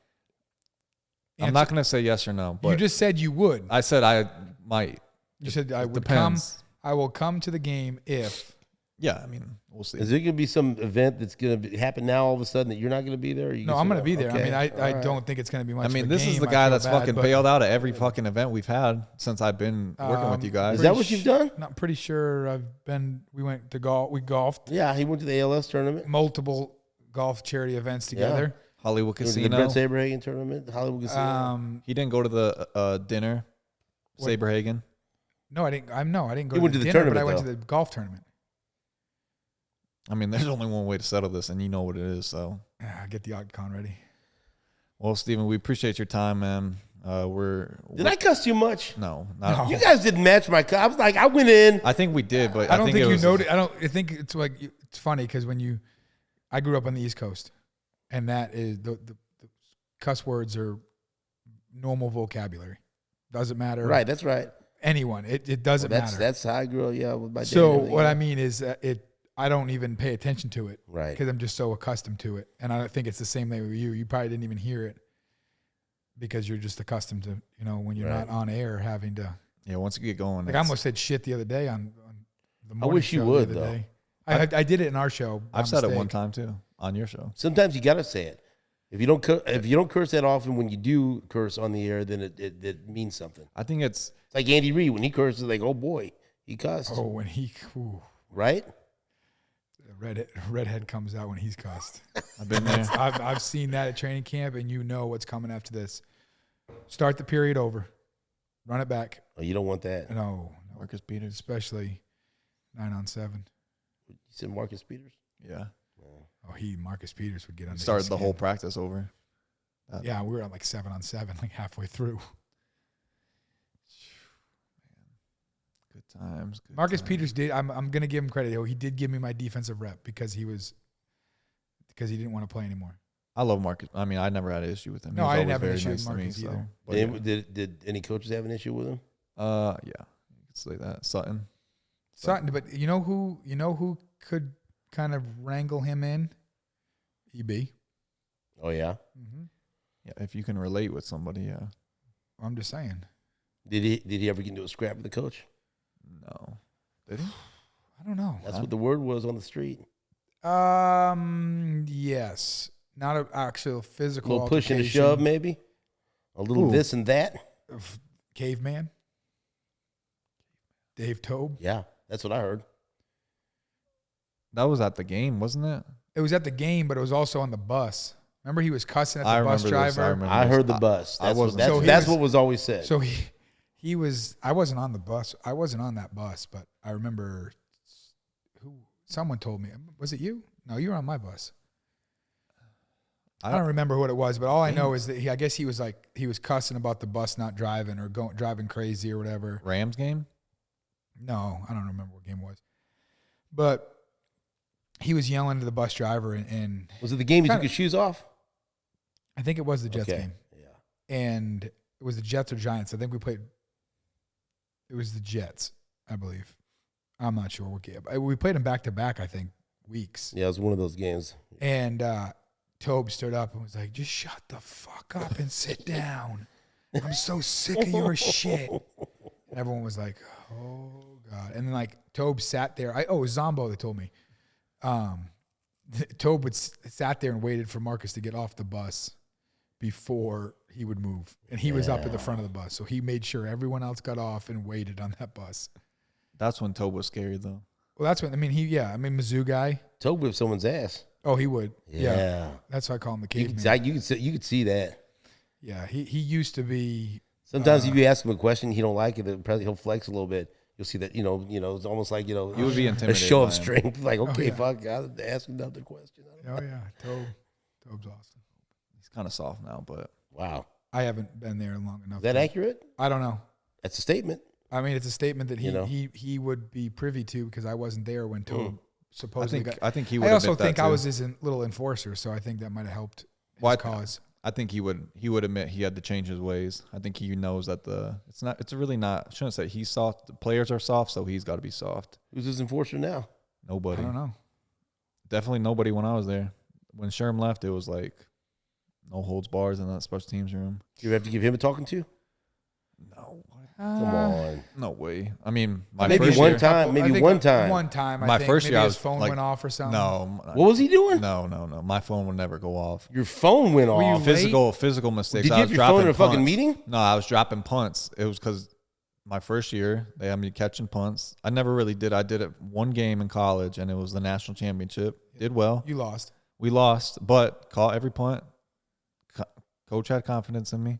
I'm not going to say yes or no. But you just said you would. I said I might. You said I would depends. come. I will come to the game if. Yeah, I mean, we'll see. Is there going to be some event that's going to happen now all of a sudden that you're not going to be there? No, I'm going to be there. Okay. I mean, I don't think it's going to be much. I mean, of a this game. is the guy that's fucking bailed out at every fucking event we've had since I've been working with you guys. Is that what you've done? I'm pretty sure we went to golf. We golfed. Yeah, he went to the ALS tournament. Multiple golf charity events together. Hollywood Casino. The Brent Saberhagen tournament, Hollywood Casino. He didn't go to the dinner. Saberhagen. No, I didn't. I didn't go He went to to the the dinner, but tournament, I went though. to the golf tournament. I mean, there's only one way to settle this, and you know what it is. So, Get the Octagon ready. well, Steven, we appreciate your time, man. Did I cuss too much? No, No. You guys didn't match my cuss. I was like, I went in. I think we did, but I don't think it you was, noticed. I think it's like it's funny because I grew up on the East Coast, and that is the cuss words are normal vocabulary. Doesn't matter. Right, that's right. Anyone. It doesn't matter. That's how I grew up. Yeah, with my dad. So and everything. what I mean is I don't even pay attention to it. Right. Because I'm just so accustomed to it. And I think it's the same way with you. You probably didn't even hear it because you're just accustomed to, when you're not on air having to. Yeah, once you get going. Like I almost said shit the other day on the morning wish you show would, the other though. day. I did it in our show. I've said it one time too on your show. Sometimes you got to say it. If you don't curse that often, when you do curse on the air, then it means something. I think it's like Andy Reid when he curses, like, oh boy, he cussed. Oh, when he, Right? redhead comes out when he's cussed. I've been there. I've seen that at training camp, and you know what's coming after this. Start the period over, run it back. Oh, you don't want that. No, Marcus Peters. Especially 9-on-7. You said Marcus Peters? Yeah. Oh, Marcus Peters would get under. Started his the skin. whole practice over. Yeah, we were at like 7-on-7, like halfway through. Good times. Marcus Peters did. I'm gonna give him credit. He did give me my defensive rep because he didn't want to play anymore. I love Marcus. I mean, I never had an issue with him. No, He was I didn't always have an very issue nice with to me, Marcus either. But yeah. Did any coaches have an issue with him? Yeah, you could say that. Sutton. But you know who could kind of wrangle him in? EB. Oh yeah. Mm-hmm. Yeah, if you can relate with somebody, yeah. I'm just saying. Did he ever get into a scrap with the coach? No. Did he? I don't know. That's what the word was on the street. Yes. Not an actual physical. A little push and a altercation. shove, maybe. A little this and that. Caveman. Dave Tobe. Yeah, that's what I heard. That was at the game, wasn't it? It was at the game, but it was also on the bus. Remember, he was cussing at the bus driver. I heard the bus. I wasn't. That's what was always said. So he was. I wasn't on the bus. I wasn't on that bus, but I remember someone told me. Was it you? No, you were on my bus. I don't remember what it was, but all I know is that I guess he was cussing about the bus not driving or driving crazy or whatever. Rams game? No, I don't remember what game it was. But he was yelling to the bus driver and was it the game he took his shoes off? I think it was the Jets game. Yeah. And it was the Jets or Giants. I think we played. It was the Jets, I believe. I'm not sure what game. We played them back to back, I think, weeks. Yeah, it was one of those games. And Tobe stood up and was like, just shut the fuck up and sit down. I'm so sick of your shit. And everyone was like, oh, God. And then, like, Tobe sat there. It was Zombo that told me. Tobe sat there and waited for Marcus to get off the bus before he would move. And he was up at the front of the bus. So he made sure everyone else got off and waited on that bus. That's when Tobe was scary, though. Well, that's when, Mizzou guy. Tobe whipped someone's ass. Oh, he would. Yeah. That's why I call him the You caveman. you could see that. Yeah, he used to be. Sometimes if you ask him a question he don't like it, he'll flex a little bit. You'll see that, it's almost like, You would be a intimidated show by of him. strength. Like, okay, yeah. fuck, I'll ask another question. Oh yeah, Tobe's awesome. He's kind of soft now, but Wow. I haven't been there long enough. Is that accurate? I don't know. That's a statement. I mean, it's a statement that You know? he would be privy to because I wasn't there when Tobe supposedly got. I think he would. I also admit think that I too. was his little enforcer, so I think that might have helped his Well, cause. I think he would admit he had to change his ways. I think he knows that it's really not. I shouldn't say he's soft. The players are soft, so he's got to be soft. Who's his enforcer now? Nobody. I don't know. Definitely nobody when I was there. When Sherman left, it was like no holds bars in that special teams room. You have to give him a talking to? No, Come on. no way. I mean, my Maybe first one year, time. I Maybe think one time. One time. I My think first maybe year, I his was phone like, went off or something. No, What was he doing? no. My phone would never go off. Your phone went Were you off. late? Physical mistakes. Did you I have was your phone dropping in a fucking punts. meeting? No, I was dropping punts. It was because my first year they had me catching punts. I never really did. I did it one game in college, and it was the national championship. Did well. You lost. We lost, but caught every punt. Coach had confidence in me.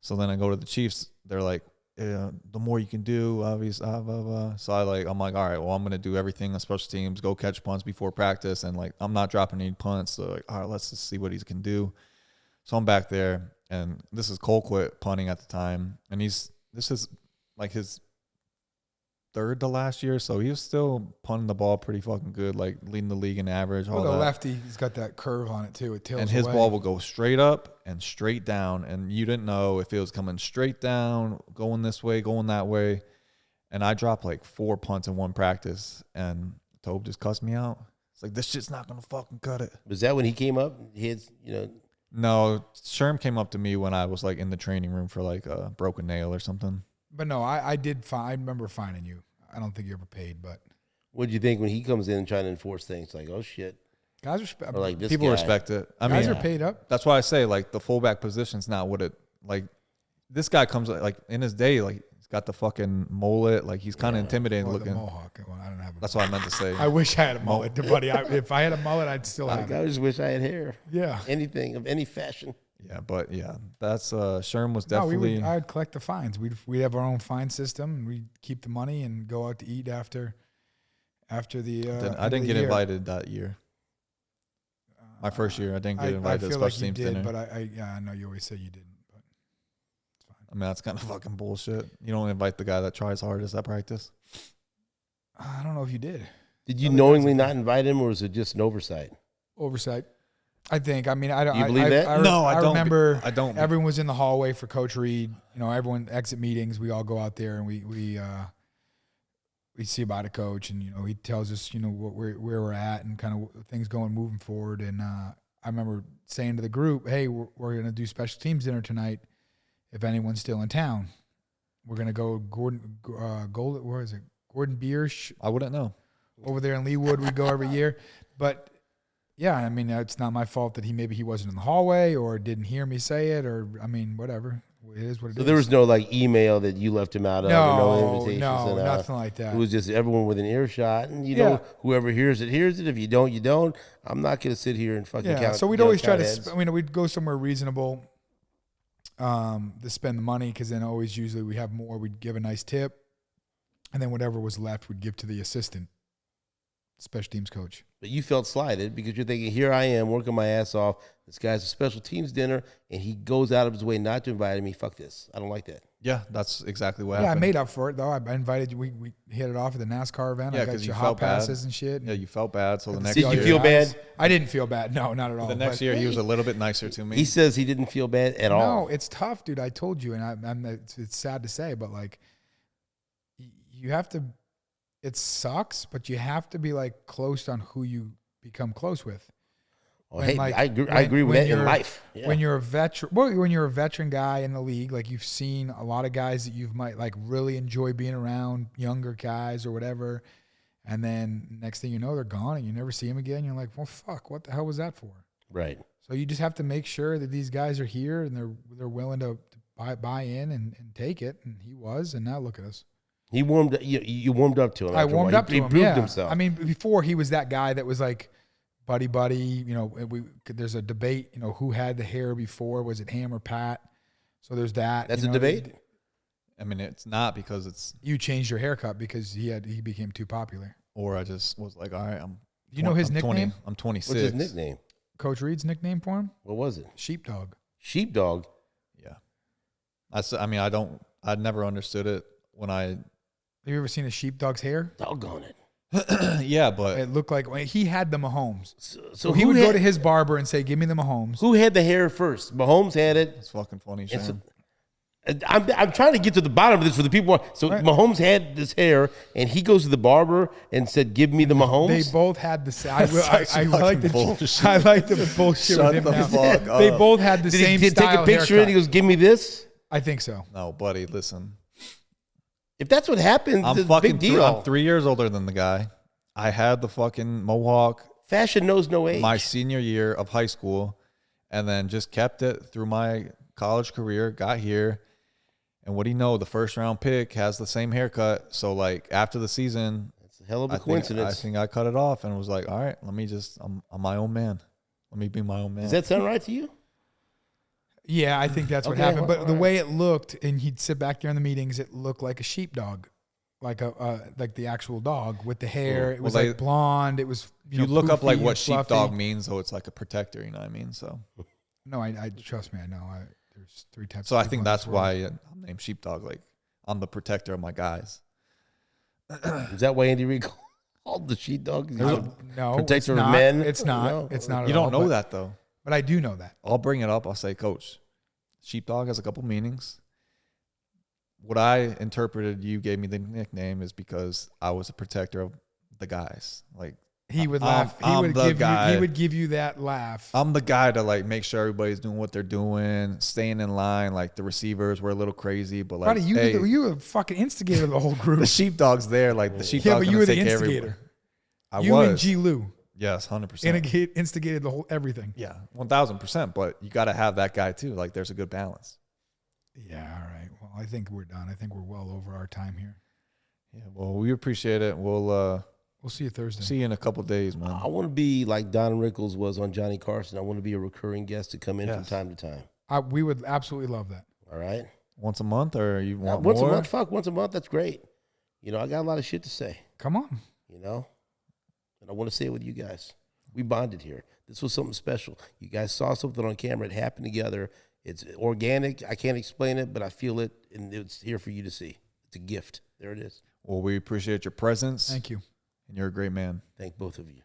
So then I go to the Chiefs. They're like, the more you can do, obviously. So I'm like, all right, well, I'm going to do everything on special teams, go catch punts before practice. And like, I'm not dropping any punts. So like, all right, let's just see what he can do. So I'm back there, and this is Cole quit punting at the time. And this is like his third to last year. So he was still punting the ball pretty fucking good, like leading the league in average. Well, all the that. lefty, he's got that curve on it too. It tilts And his away. ball will go straight up and straight down, and you didn't know if it was coming straight down, going this way, going that way. And I dropped like 4 punts in one practice, and Tobe just cussed me out. It's like, this shit's not gonna fucking cut it. Was that when he came up? No, Sherm came up to me when I was like in the training room for like a broken nail or something. But no, I did. I remember fining you. I don't think you ever paid, but What do you think when he comes in and trying to enforce things? Like, oh shit, guys are or like this People guy. respect it. I guys mean, are paid up. that's why I say like the fullback position's not what it like. This guy comes like in his day, like he's got the fucking mullet, like he's kind of intimidating Well, the looking. mohawk. Well, I don't have. That's what I meant to say. I wish I had a mullet, buddy. If I had a mullet, I'd still have Like, I it. just wish I had hair. Yeah. Anything of any fashion. Yeah, but yeah, that's Sherm was No, definitely. I would collect the fines. We'd have our own fine system, and we'd keep the money and go out to eat after the. I didn't get invited that year. My first year, I didn't get invited to I feel special like you teams did, dinner. but I know you always say you didn't. But it's fine. I mean, that's kind of fucking bullshit. You don't invite the guy that tries hardest at practice. I don't know if you did. Did you Other knowingly guys- not invite him, or was it just an oversight? Oversight. I think. I mean, I don't. Do you believe that? No, I don't. remember. I don't. Everyone was in the hallway for Coach Reed. You know, everyone exit meetings. We all go out there and we see about it, Coach, and he tells us where we're at and kind of things going moving forward. And I remember saying to the group, "Hey, we're going to do special teams dinner tonight. If anyone's still in town, we're going to go Gordon where is it? Gordon Biersch I wouldn't know. over there in Leawood. We go every year, but." Yeah, I mean, it's not my fault that he wasn't in the hallway or didn't hear me say it, or I mean, whatever. It is what it is. So there was no like email that you left him out of, or no invitations. No, and, nothing like that. It was just everyone with an earshot, and Yeah. whoever hears it hears it. If you don't, you don't. I'm not going to sit here and fucking Yeah, count. so we'd always try count to. heads. We'd go somewhere reasonable to spend the money, because then always usually we have more. We'd give a nice tip, and then whatever was left, we'd give to the assistant special teams coach. But you felt slighted because you're thinking, here I am working my ass off. This guy's a special teams dinner, and he goes out of his way not to invite me. Fuck this. I don't like that. Yeah, that's exactly what Yeah, happened. I made up for it though. I invited you. We hit it off at the NASCAR event. Yeah, I got 'cause your you hot felt bad. passes and shit. Yeah, you felt bad. So the next Did year, you feel bad? I didn't feel bad. No, not at all. The next But- year, he was a little bit nicer to me. He says he didn't feel bad at all. No, it's tough, dude. I told you, and it's sad to say, but like, you have to. It sucks, but you have to be like close on who you become close with. Oh, When, hey, like, I agree with when that in you're- life. Yeah. When you're a veteran, when you're a veteran guy in the league, like you've seen a lot of guys that you might like really enjoy being around, younger guys or whatever, and then next thing you know, they're gone and you never see them again. You're like, well, fuck, what the hell was that for? Right. So you just have to make sure that these guys are here and they're willing to buy in and take it, and he was, and now look at us. He warmed. You warmed up to him. I after a warmed while. up to He him. proved Yeah. himself. I mean, before he was that guy that was like buddy. You know, there's a debate. You know, who had the hair before? Was it him or Pat? So there's that. That's you a know, debate? I mean, it's not because it's, You changed your haircut because he became too popular. or I just was like, all right, You know his nickname? I'm 26. What's his nickname? Coach Reed's nickname for him? What was it? Sheepdog. Sheepdog. Yeah. I mean, I never understood it when Have you ever seen a sheepdog's hair? Doggone it. yeah, but It looked like he had the Mahomes. So He who would had, go to his barber and say, "Give me the Mahomes." Who had the hair first? Mahomes had it. it's fucking funny, And Sherman. I'm trying to get to the bottom of this for the people. So Right. Mahomes had this hair, and he goes to the barber and said, "Give me the Mahomes." They both had the same. I Such like the bullshit. I like the bullshit Shut with him the now. fuck They up. both had the Did same he take style a picture haircut. and he goes, "Give me this"? I think so. No, buddy, listen. If that's what happened, I'm it's a fucking big deal. I'm 3 years older than the guy. I had the fucking mohawk Fashion knows no age. my senior year of high school, and then just kept it through my college career. Got here, and what do you know? The first round pick has the same haircut. So like after the season, It's a hell of a I coincidence. think I cut it off and was like, all right, I'm my own man. Let me be my own man. Does that sound right to you? Yeah, I think that's what Okay, happened. But all the right. way it looked, and he'd sit back there in the meetings, it looked like a sheepdog, like the actual dog with the hair. It was Well, like blonde. It was you look up like poofy what and fluffy. sheepdog means, so it's like a protector. You know what I mean? So No, I trust me. I know. There's 3 types. so of I people think in that's this world. why I'm named Sheepdog. Like I'm the protector of my guys. Is that why Andy Reid called the sheepdog? He's a No, protector it's of not. men? It's not. No. It's not. At You don't all, know but- that though. but I do know that. I'll bring it up. I'll say, Coach, sheepdog has a couple meanings. What I interpreted you gave me the nickname is because I was a protector of the guys. Like He would I'm- laugh. He I'm would the give you. guy. He would give you that laugh. I'm the guy to like make sure everybody's doing what they're doing, staying in line. Like the receivers were a little crazy, but like Buddy, you hey, you were a fucking instigator of the whole group. the sheepdog's there. Like the Yeah, sheepdog's but you gonna were the take care of everybody. instigator. I You was. and G. Lou Yes, 100%. instigated the whole everything. Yeah, 1,000%. But you got to have that guy too. Like there's a good balance. Yeah. All right. Well, I think we're done. I think we're well over our time here. Yeah. Well, we appreciate it. We'll We'll see you Thursday. see you in a couple days, man. I want to be like Don Rickles was on Johnny Carson. I want to be a recurring guest to come in from Yes. time to time. We would absolutely love that. All right? Once a month, or you want Once more? a month, fuck. Once a month, that's great. You know, I got a lot of shit to say, Come on. you know? And I want to say it with you guys. We bonded here. This was something special. You guys saw something on camera. It happened together. It's organic. I can't explain it, but I feel it, and it's here for you to see. It's a gift. There it is. Well, we appreciate your presence. Thank you. And you're a great man. Thank both of you.